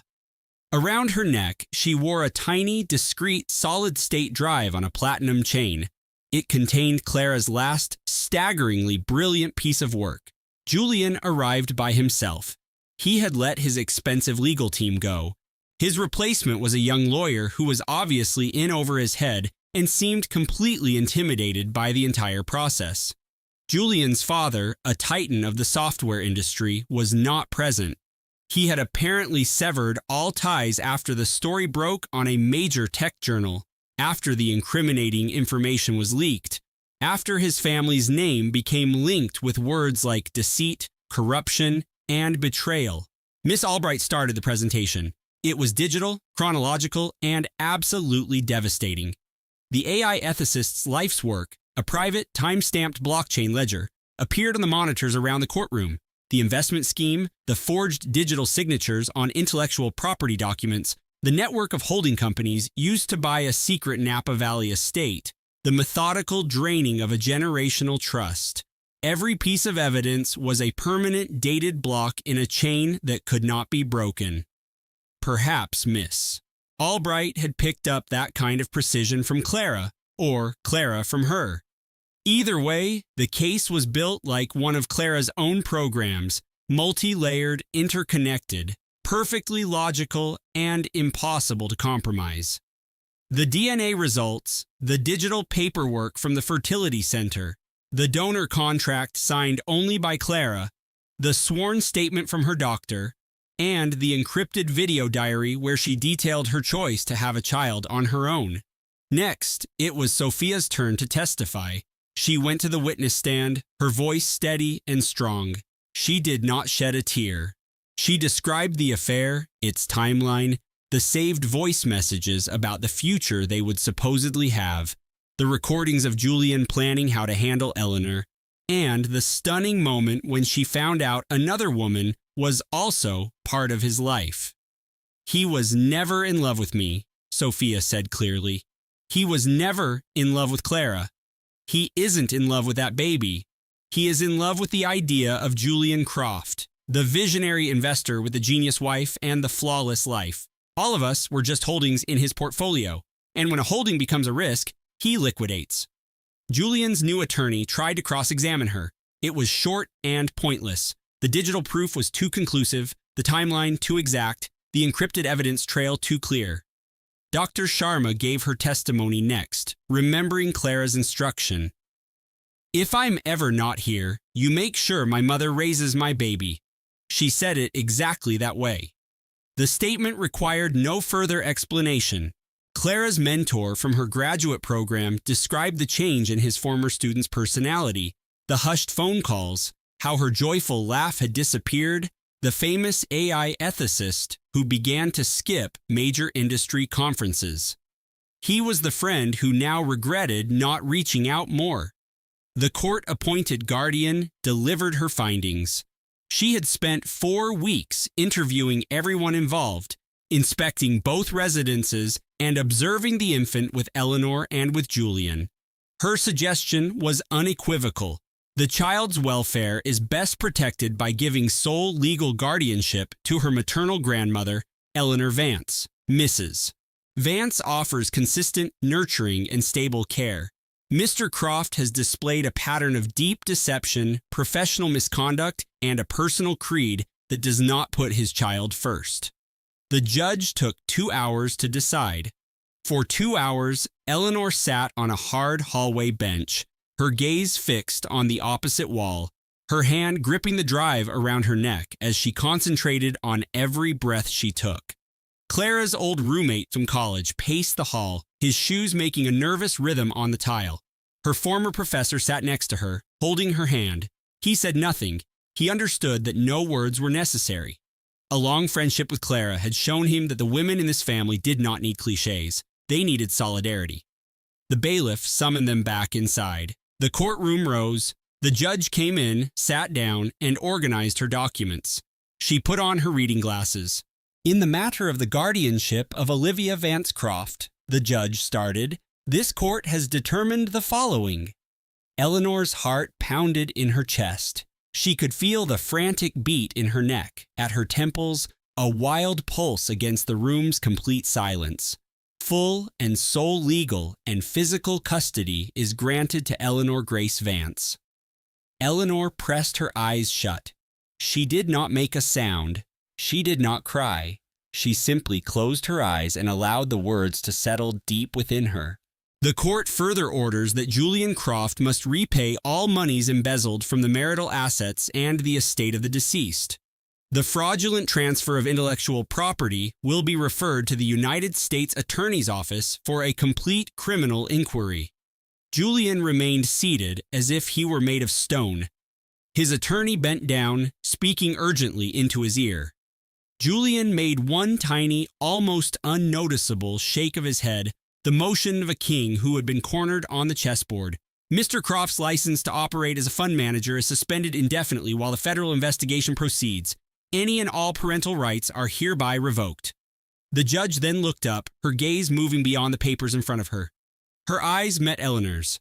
Around her neck, she wore a tiny, discreet, solid-state drive on a platinum chain. It contained Clara's last, staggeringly brilliant piece of work. Julian arrived by himself. He had let his expensive legal team go. His replacement was a young lawyer who was obviously in over his head and seemed completely intimidated by the entire process. Julian's father, a titan of the software industry, was not present. He had apparently severed all ties after the story broke on a major tech journal, after the incriminating information was leaked, after his family's name became linked with words like deceit, corruption, and betrayal. Miss Albright started the presentation. It was digital, chronological, and absolutely devastating. The AI ethicist's life's work, a private, time-stamped blockchain ledger, appeared on the monitors around the courtroom. The investment scheme, the forged digital signatures on intellectual property documents, the network of holding companies used to buy a secret Napa Valley estate, the methodical draining of a generational trust. Every piece of evidence was a permanent dated block in a chain that could not be broken. Perhaps Miss Albright had picked up that kind of precision from Clara, or Clara from her. Either way, the case was built like one of Clara's own programs, multi-layered, interconnected, perfectly logical, and impossible to compromise. The DNA results, the digital paperwork from the fertility center, the donor contract signed only by Clara, the sworn statement from her doctor, and the encrypted video diary where she detailed her choice to have a child on her own. Next, it was Sophia's turn to testify. She went to the witness stand, her voice steady and strong. She did not shed a tear. She described the affair, its timeline, the saved voice messages about the future they would supposedly have, the recordings of Julian planning how to handle Eleanor, and the stunning moment when she found out another woman was also part of his life. "He was never in love with me," Sophia said clearly. "He was never in love with Clara. He isn't in love with that baby. He is in love with the idea of Julian Croft, the visionary investor with the genius wife and the flawless life. All of us were just holdings in his portfolio, and when a holding becomes a risk, he liquidates." Julian's new attorney tried to cross-examine her. It was short and pointless. The digital proof was too conclusive, the timeline too exact, the encrypted evidence trail too clear. Dr. Sharma gave her testimony next, remembering Clara's instruction. "If I'm ever not here, you make sure my mother raises my baby." She said it exactly that way. The statement required no further explanation. Clara's mentor from her graduate program described the change in his former student's personality, the hushed phone calls, how her joyful laugh had disappeared, the famous AI ethicist who began to skip major industry conferences. He was the friend who now regretted not reaching out more. The court-appointed guardian delivered her findings. She had spent 4 weeks interviewing everyone involved, inspecting both residences and observing the infant with Eleanor and with Julian. Her suggestion was unequivocal. The child's welfare is best protected by giving sole legal guardianship to her maternal grandmother, Eleanor Vance, Mrs. Vance offers consistent, nurturing, and stable care. Mr. Croft has displayed a pattern of deep deception, professional misconduct, and a personal creed that does not put his child first. The judge took 2 hours to decide. For 2 hours, Eleanor sat on a hard hallway bench, her gaze fixed on the opposite wall, her hand gripping the drive around her neck as she concentrated on every breath she took. Clara's old roommate from college paced the hall, his shoes making a nervous rhythm on the tile. Her former professor sat next to her, holding her hand. He said nothing. He understood that no words were necessary. A long friendship with Clara had shown him that the women in this family did not need cliches. They needed solidarity. The bailiff summoned them back inside. The courtroom rose. The judge came in, sat down, and organized her documents. She put on her reading glasses. In the matter of the guardianship of Olivia Vancecroft, the judge started, this court has determined the following. Eleanor's heart pounded in her chest. She could feel the frantic beat in her neck, at her temples, a wild pulse against the room's complete silence. Full and sole legal and physical custody is granted to Eleanor Grace Vance. Eleanor pressed her eyes shut. She did not make a sound. She did not cry. She simply closed her eyes and allowed the words to settle deep within her. The court further orders that Julian Croft must repay all monies embezzled from the marital assets and the estate of the deceased. The fraudulent transfer of intellectual property will be referred to the United States Attorney's Office for a complete criminal inquiry. Julian remained seated as if he were made of stone. His attorney bent down, speaking urgently into his ear. Julian made one tiny, almost unnoticeable shake of his head, the motion of a king who had been cornered on the chessboard. Mr. Croft's license to operate as a fund manager is suspended indefinitely while the federal investigation proceeds. Any and all parental rights are hereby revoked. The judge then looked up, her gaze moving beyond the papers in front of her. Her eyes met Eleanor's.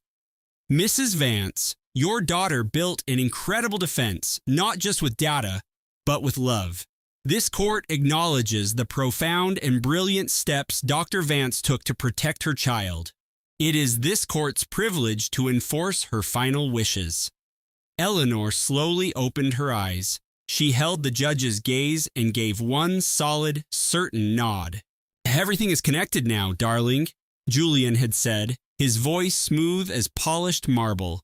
Mrs. Vance, your daughter built an incredible defense, not just with data, but with love. This court acknowledges the profound and brilliant steps Dr. Vance took to protect her child. It is this court's privilege to enforce her final wishes. Eleanor slowly opened her eyes. She held the judge's gaze and gave one solid, certain nod. Everything is connected now, darling, Julian had said, his voice smooth as polished marble.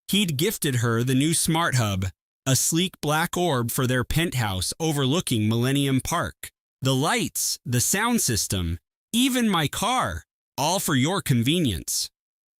He'd gifted her the new Smart Hub, a sleek black orb for their penthouse overlooking Millennium Park. The lights, the sound system, even my car, all for your convenience.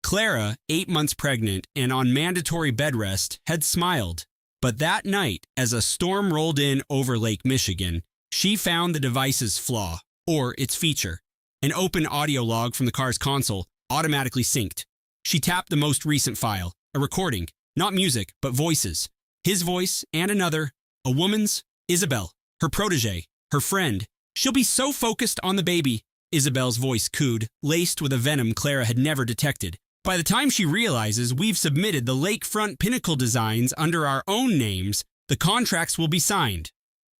Clara, 8 months pregnant and on mandatory bed rest, had smiled. But that night, as a storm rolled in over Lake Michigan, she found the device's flaw, or its feature. An open audio log from the car's console, automatically synced. She tapped the most recent file, a recording, not music, but voices. His voice and another, a woman's, Isabel, her protege, her friend. She'll be so focused on the baby, Isabel's voice cooed, laced with a venom Clara had never detected. By the time she realizes we've submitted the lakefront pinnacle designs under our own names, the contracts will be signed.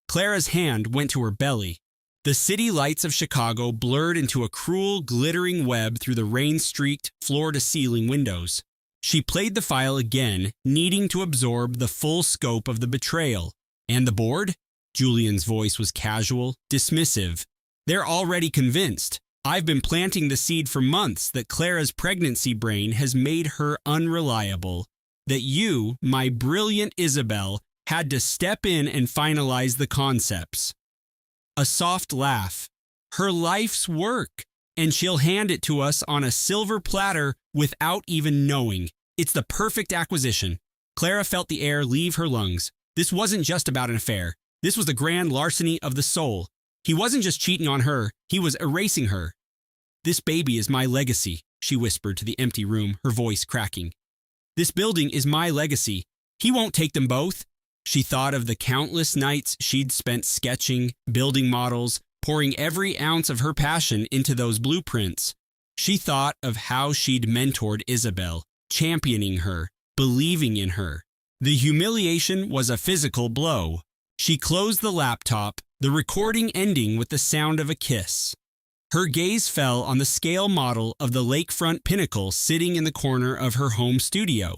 Clara's hand went to her belly. The city lights of Chicago blurred into a cruel, glittering web through the rain-streaked, floor-to-ceiling windows. She played the file again, needing to absorb the full scope of the betrayal. And the board? Julian's voice was casual, dismissive. They're already convinced. I've been planting the seed for months that Clara's pregnancy brain has made her unreliable. That you, my brilliant Isabel, had to step in and finalize the concepts. A soft laugh. Her life's work. And she'll hand it to us on a silver platter without even knowing. It's the perfect acquisition. Clara felt the air leave her lungs. This wasn't just about an affair. This was the grand larceny of the soul. He wasn't just cheating on her, he was erasing her. This baby is my legacy, she whispered to the empty room, her voice cracking. This building is my legacy. He won't take them both. She thought of the countless nights she'd spent sketching, building models, pouring every ounce of her passion into those blueprints. She thought of how she'd mentored Isabel, championing her, believing in her. The humiliation was a physical blow. She closed the laptop, the recording ending with the sound of a kiss. Her gaze fell on the scale model of the lakefront pinnacle sitting in the corner of her home studio.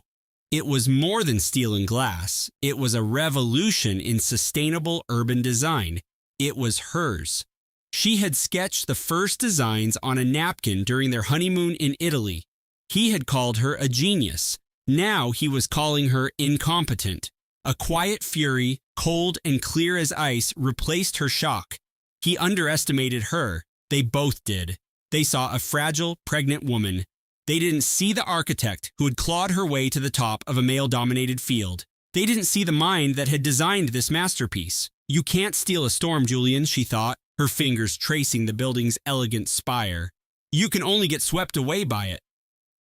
It was more than steel and glass. It was a revolution in sustainable urban design. It was hers. She had sketched the first designs on a napkin during their honeymoon in Italy. He had called her a genius. Now he was calling her incompetent. A quiet fury, cold and clear as ice, replaced her shock. He underestimated her. They both did. They saw a fragile, pregnant woman. They didn't see the architect who had clawed her way to the top of a male-dominated field. They didn't see the mind that had designed this masterpiece. You can't steal a storm, Julian, she thought, her fingers tracing the building's elegant spire. You can only get swept away by it.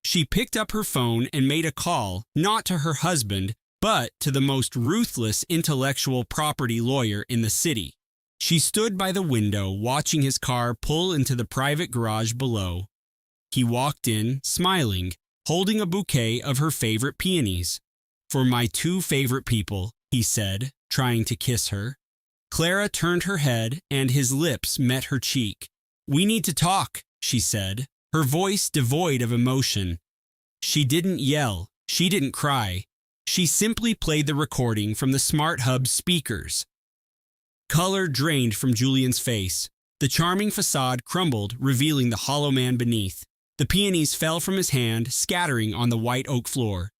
She picked up her phone and made a call, not to her husband, but to the most ruthless intellectual property lawyer in the city. She stood by the window, watching his car pull into the private garage below. He walked in, smiling, holding a bouquet of her favorite peonies. "For my two favorite people," he said, trying to kiss her. Clara turned her head, and his lips met her cheek. "We need to talk," she said, her voice devoid of emotion. She didn't yell. She didn't cry. She simply played the recording from the Smart Hub speakers. Color drained from Julian's face. The charming facade crumbled, revealing the hollow man beneath. The peonies fell from his hand, scattering on the white oak floor.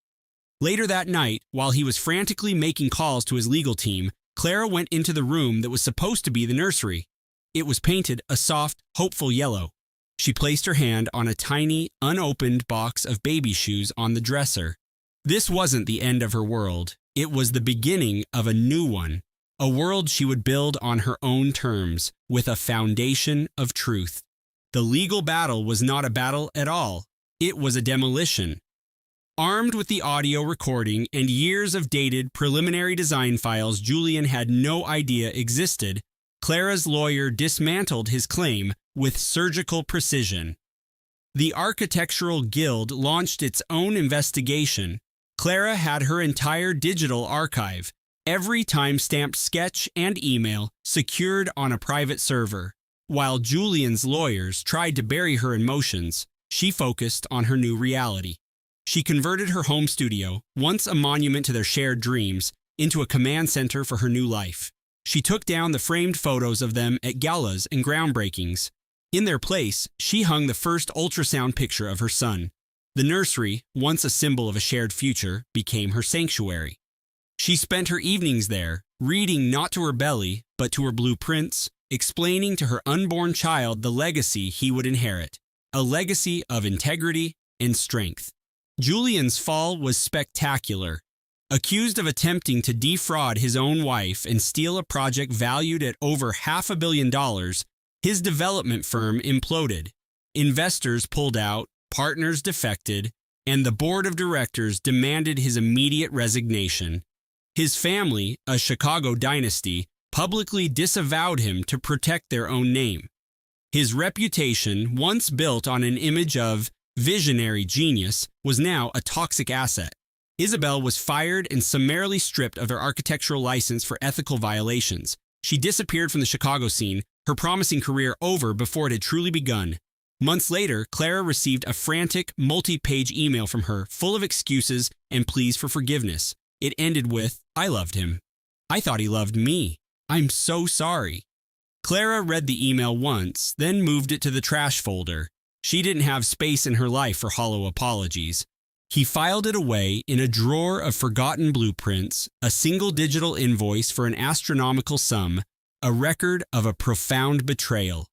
Later that night, while he was frantically making calls to his legal team, Clara went into the room that was supposed to be the nursery. It was painted a soft, hopeful yellow. She placed her hand on a tiny, unopened box of baby shoes on the dresser. This wasn't the end of her world. It was the beginning of a new one. A world she would build on her own terms, with a foundation of truth. The legal battle was not a battle at all. It was a demolition. Armed with the audio recording and years of dated preliminary design files Julian had no idea existed, Clara's lawyer dismantled his claim with surgical precision. The Architectural Guild launched its own investigation. Clara had her entire digital archive, every time-stamped sketch and email secured on a private server. While Julian's lawyers tried to bury her emotions, she focused on her new reality. She converted her home studio, once a monument to their shared dreams, into a command center for her new life. She took down the framed photos of them at galas and groundbreakings. In their place, she hung the first ultrasound picture of her son. The nursery, once a symbol of a shared future, became her sanctuary. She spent her evenings there, reading not to her belly, but to her blueprints, explaining to her unborn child the legacy he would inherit, a legacy of integrity and strength. Julian's fall was spectacular. Accused of attempting to defraud his own wife and steal a project valued at over $500 million, his development firm imploded. Investors pulled out, partners defected, and the board of directors demanded his immediate resignation. His family, a Chicago dynasty, publicly disavowed him to protect their own name. His reputation, once built on an image of visionary genius, was now a toxic asset. Isabel was fired and summarily stripped of her architectural license for ethical violations. She disappeared from the Chicago scene, her promising career over before it had truly begun. Months later, Clara received a frantic, multi-page email from her, full of excuses and pleas for forgiveness. It ended with, "I loved him. I thought he loved me. I'm so sorry." Clara read the email once, then moved it to the trash folder. She didn't have space in her life for hollow apologies. He filed it away in a drawer of forgotten blueprints, a single digital invoice for an astronomical sum, a record of a profound betrayal.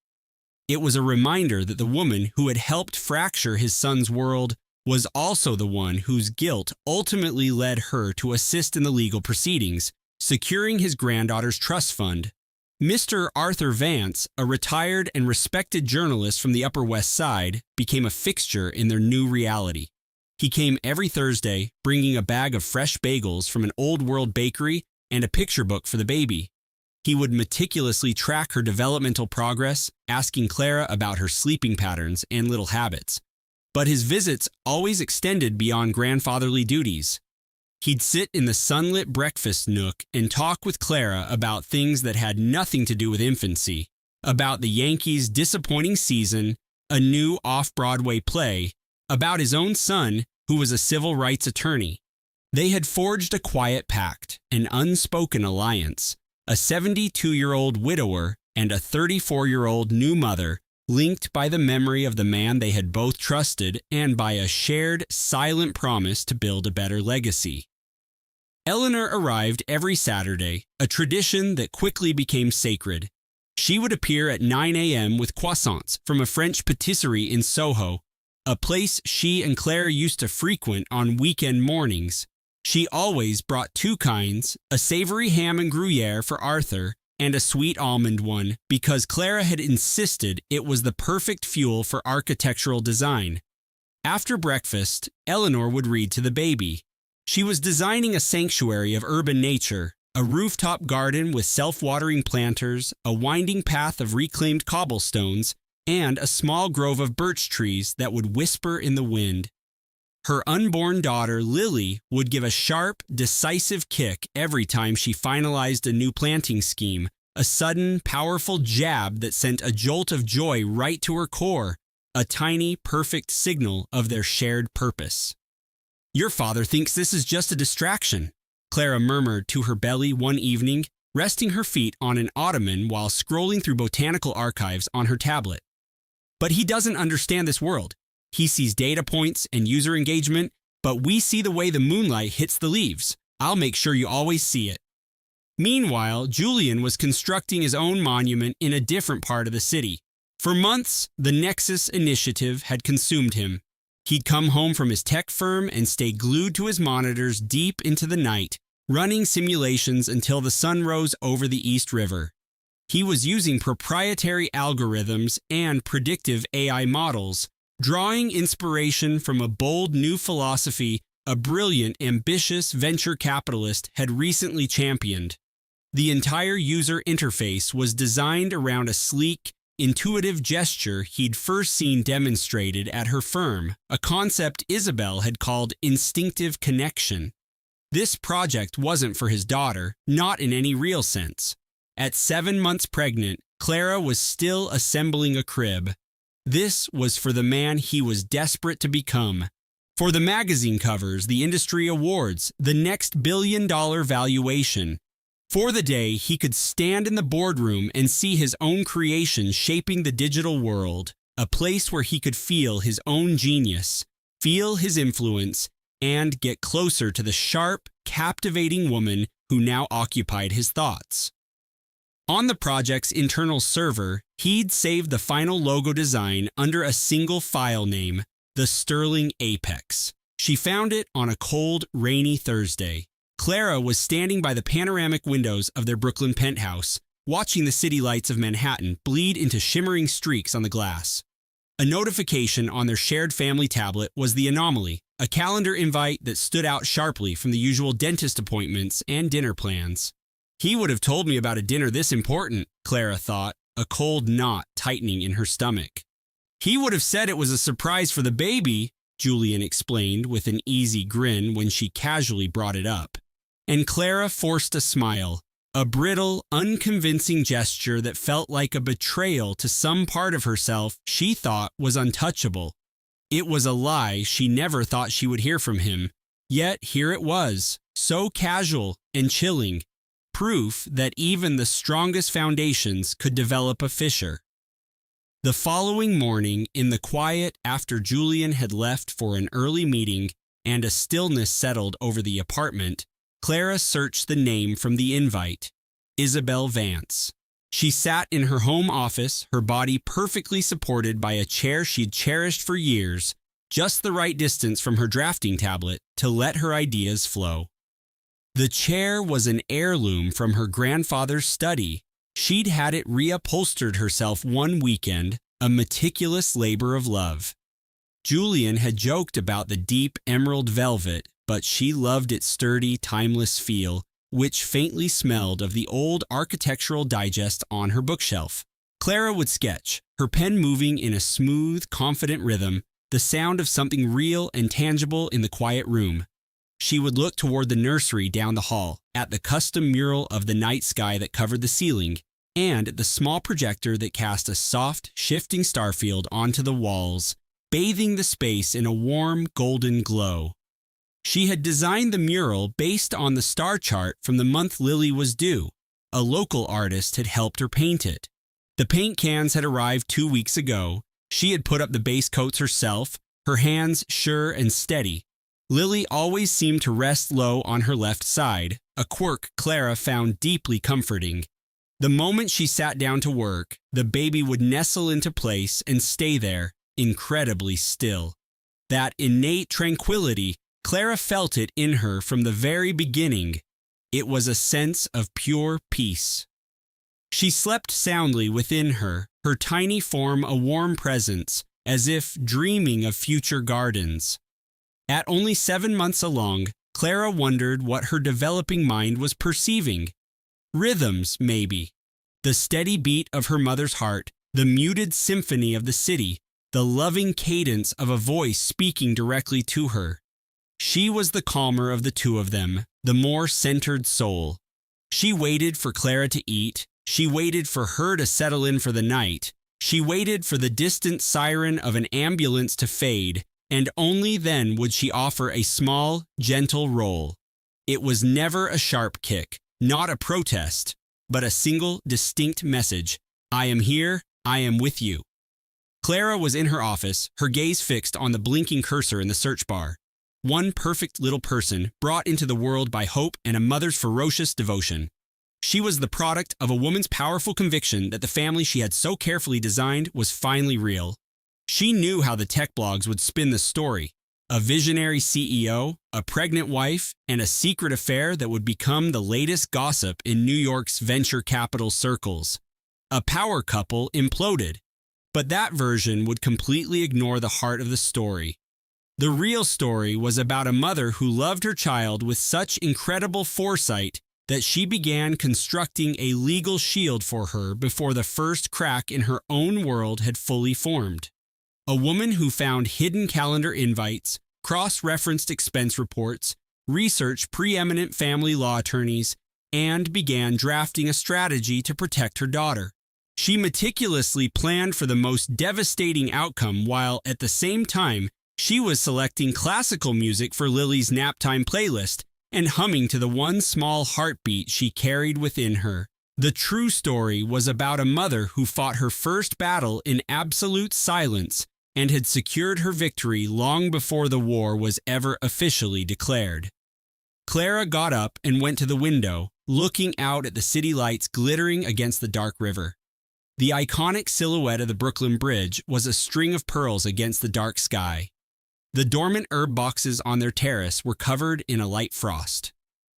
It was a reminder that the woman who had helped fracture his son's world was also the one whose guilt ultimately led her to assist in the legal proceedings, securing his granddaughter's trust fund. Mr. Arthur Vance, a retired and respected journalist from the Upper West Side, became a fixture in their new reality. He came every Thursday, bringing a bag of fresh bagels from an old-world bakery and a picture book for the baby. He would meticulously track her developmental progress, asking Clara about her sleeping patterns and little habits. But his visits always extended beyond grandfatherly duties. He'd sit in the sunlit breakfast nook and talk with Clara about things that had nothing to do with infancy, about the Yankees' disappointing season, a new off-Broadway play, about his own son, who was a civil rights attorney. They had forged a quiet pact, an unspoken alliance, a 72-year-old widower and a 34-year-old new mother, linked by the memory of the man they had both trusted and by a shared, silent promise to build a better legacy. Eleanor arrived every Saturday, a tradition that quickly became sacred. She would appear at 9 a.m. with croissants from a French patisserie in Soho, a place she and Claire used to frequent on weekend mornings. She always brought two kinds, a savory ham and Gruyere for Arthur and a sweet almond one because Clara had insisted it was the perfect fuel for architectural design. After breakfast, Eleanor would read to the baby. She was designing a sanctuary of urban nature, a rooftop garden with self-watering planters, a winding path of reclaimed cobblestones, and a small grove of birch trees that would whisper in the wind. Her unborn daughter, Lily, would give a sharp, decisive kick every time she finalized a new planting scheme, a sudden, powerful jab that sent a jolt of joy right to her core, a tiny, perfect signal of their shared purpose. "Your father thinks this is just a distraction," Clara murmured to her belly one evening, resting her feet on an ottoman while scrolling through botanical archives on her tablet. "But he doesn't understand this world. He sees data points and user engagement, but we see the way the moonlight hits the leaves. I'll make sure you always see it." Meanwhile, Julian was constructing his own monument in a different part of the city. For months, the Nexus initiative had consumed him. He'd come home from his tech firm and stay glued to his monitors deep into the night, running simulations until the sun rose over the East River. He was using proprietary algorithms and predictive AI models, drawing inspiration from a bold new philosophy a brilliant, ambitious venture capitalist had recently championed. The entire user interface was designed around a sleek, intuitive gesture he'd first seen demonstrated at her firm, a concept Isabel had called instinctive connection. This project wasn't for his daughter, not in any real sense. At 7 months pregnant, Clara was still assembling a crib. This was for the man he was desperate to become. For the magazine covers, the industry awards, the next billion-dollar valuation. For the day he could stand in the boardroom and see his own creation shaping the digital world, a place where he could feel his own genius, feel his influence, and get closer to the sharp, captivating woman who now occupied his thoughts. On the project's internal server, he'd saved the final logo design under a single file name, the Sterling Apex. She found it on a cold, rainy Thursday. Clara was standing by the panoramic windows of their Brooklyn penthouse, watching the city lights of Manhattan bleed into shimmering streaks on the glass. A notification on their shared family tablet was the anomaly, a calendar invite that stood out sharply from the usual dentist appointments and dinner plans. He would have told me about a dinner this important, Clara thought, a cold knot tightening in her stomach. He would have said it was a surprise for the baby, Julian explained with an easy grin when she casually brought it up. And Clara forced a smile, a brittle, unconvincing gesture that felt like a betrayal to some part of herself she thought was untouchable. It was a lie she never thought she would hear from him, yet here it was, so casual and chilling, proof that even the strongest foundations could develop a fissure. The following morning, in the quiet after Julian had left for an early meeting and a stillness settled over the apartment, Clara searched the name from the invite, Isabel Vance. She sat in her home office, her body perfectly supported by a chair she'd cherished for years, just the right distance from her drafting tablet to let her ideas flow. The chair was an heirloom from her grandfather's study. She'd had it reupholstered herself one weekend, a meticulous labor of love. Julian had joked about the deep emerald velvet, but she loved its sturdy, timeless feel, which faintly smelled of the old architectural digest on her bookshelf. Clara would sketch, her pen moving in a smooth, confident rhythm, the sound of something real and tangible in the quiet room. She would look toward the nursery down the hall, at the custom mural of the night sky that covered the ceiling, and at the small projector that cast a soft, shifting starfield onto the walls, bathing the space in a warm, golden glow. She had designed the mural based on the star chart from the month Lily was due. A local artist had helped her paint it. The paint cans had arrived 2 weeks ago. She had put up the base coats herself, her hands sure and steady. Lily always seemed to rest low on her left side, a quirk Clara found deeply comforting. The moment she sat down to work, the baby would nestle into place and stay there, incredibly still. That innate tranquility, Clara felt it in her from the very beginning. It was a sense of pure peace. She slept soundly within her, her tiny form a warm presence, as if dreaming of future gardens. At only 7 months along, Clara wondered what her developing mind was perceiving. Rhythms, maybe. The steady beat of her mother's heart, the muted symphony of the city, the loving cadence of a voice speaking directly to her. She was the calmer of the two of them, the more centered soul. She waited for Clara to eat. She waited for her to settle in for the night. She waited for the distant siren of an ambulance to fade, and only then would she offer a small, gentle roll. It was never a sharp kick, not a protest, but a single, distinct message. I am here, I am with you. Clara was in her office, her gaze fixed on the blinking cursor in the search bar. One perfect little person brought into the world by hope and a mother's ferocious devotion. She was the product of a woman's powerful conviction that the family she had so carefully designed was finally real. She knew how the tech blogs would spin the story. A visionary CEO, a pregnant wife, and a secret affair that would become the latest gossip in New York's venture capital circles. A power couple imploded. But that version would completely ignore the heart of the story. The real story was about a mother who loved her child with such incredible foresight that she began constructing a legal shield for her before the first crack in her own world had fully formed. A woman who found hidden calendar invites, cross-referenced expense reports, researched preeminent family law attorneys, and began drafting a strategy to protect her daughter. She meticulously planned for the most devastating outcome while, at the same time, she was selecting classical music for Lily's naptime playlist and humming to the one small heartbeat she carried within her. The true story was about a mother who fought her first battle in absolute silence and had secured her victory long before the war was ever officially declared. Clara got up and went to the window, looking out at the city lights glittering against the dark river. The iconic silhouette of the Brooklyn Bridge was a string of pearls against the dark sky. The dormant herb boxes on their terrace were covered in a light frost.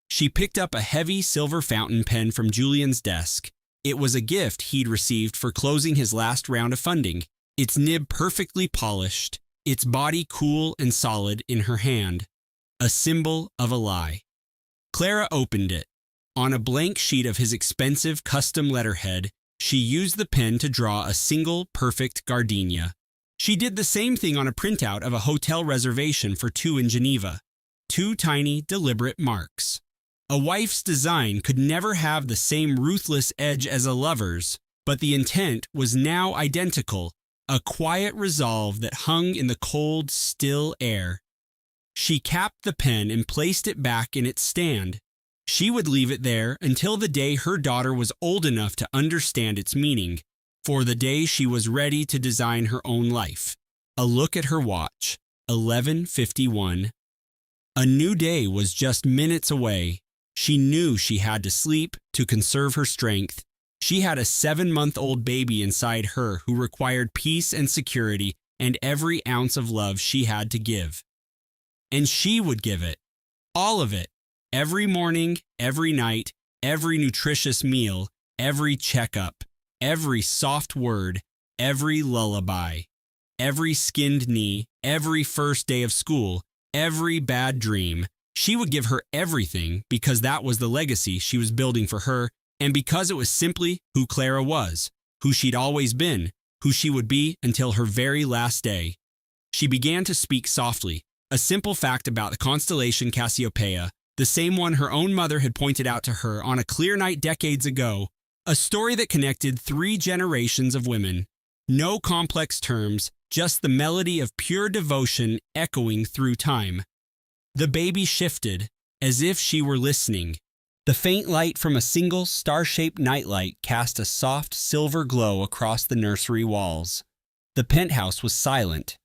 She picked up a heavy silver fountain pen from Julian's desk. It was a gift he'd received for closing his last round of funding, its nib perfectly polished, its body cool and solid in her hand. A symbol of a lie. Clara opened it. On a blank sheet of his expensive custom letterhead, she used the pen to draw a single perfect gardenia. She did the same thing on a printout of a hotel reservation for 2 in Geneva. 2 tiny, deliberate marks. A wife's design could never have the same ruthless edge as a lover's, but the intent was now identical, a quiet resolve that hung in the cold, still air. She capped the pen and placed it back in its stand. She would leave it there until the day her daughter was old enough to understand its meaning, for the day she was ready to design her own life. A look at her watch, 11:51. A new day was just minutes away. She knew she had to sleep to conserve her strength. She had a 7-month-old baby inside her who required peace and security and every ounce of love she had to give. And she would give it, all of it, every morning, every night, every nutritious meal, every checkup, every soft word, every lullaby, every skinned knee, every first day of school, every bad dream. She would give her everything because that was the legacy she was building for her, and because it was simply who Clara was, who she'd always been, who she would be until her very last day. She began to speak softly, a simple fact about the constellation Cassiopeia, the same one her own mother had pointed out to her on a clear night decades ago, a story that connected 3 generations of women. No complex terms, just the melody of pure devotion echoing through time. The baby shifted, as if she were listening. The faint light from a single star-shaped nightlight cast a soft silver glow across the nursery walls. The penthouse was silent.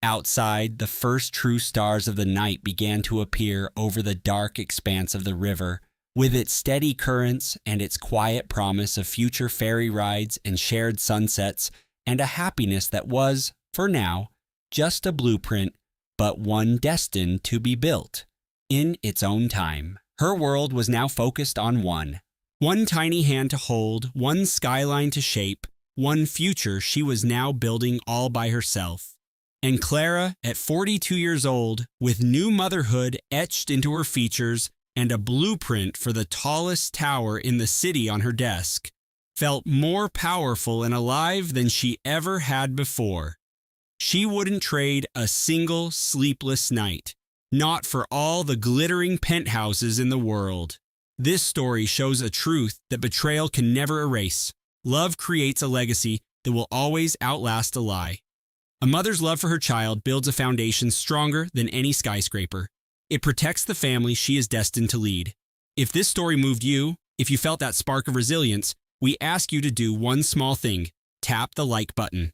Outside, the first true stars of the night began to appear over the dark expanse of the river, with its steady currents and its quiet promise of future ferry rides and shared sunsets, and a happiness that was, for now, just a blueprint, but one destined to be built in its own time. Her world was now focused on one, One tiny hand to hold, one skyline to shape, one future she was now building all by herself. And Clara, at 42 years old, with new motherhood etched into her features and a blueprint for the tallest tower in the city on her desk, felt more powerful and alive than she ever had before. She wouldn't trade a single sleepless night, not for all the glittering penthouses in the world. This story shows a truth that betrayal can never erase. Love creates a legacy that will always outlast a lie. A mother's love for her child builds a foundation stronger than any skyscraper. It protects the family she is destined to lead. If this story moved you, if you felt that spark of resilience, we ask you to do one small thing: tap the like button.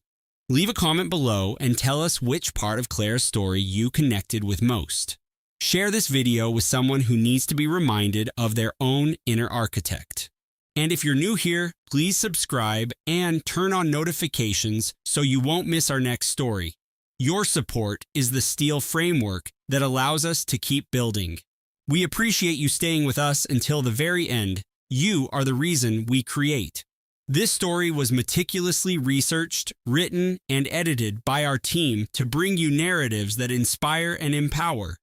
Leave a comment below and tell us which part of Clara's story you connected with most. Share this video with someone who needs to be reminded of their own inner architect. And if you're new here, please subscribe and turn on notifications so you won't miss our next story. Your support is the steel framework that allows us to keep building. We appreciate you staying with us until the very end. You are the reason we create. This story was meticulously researched, written, and edited by our team to bring you narratives that inspire and empower.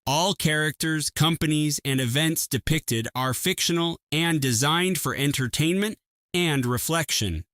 All characters, companies, and events depicted are fictional and designed for entertainment and reflection.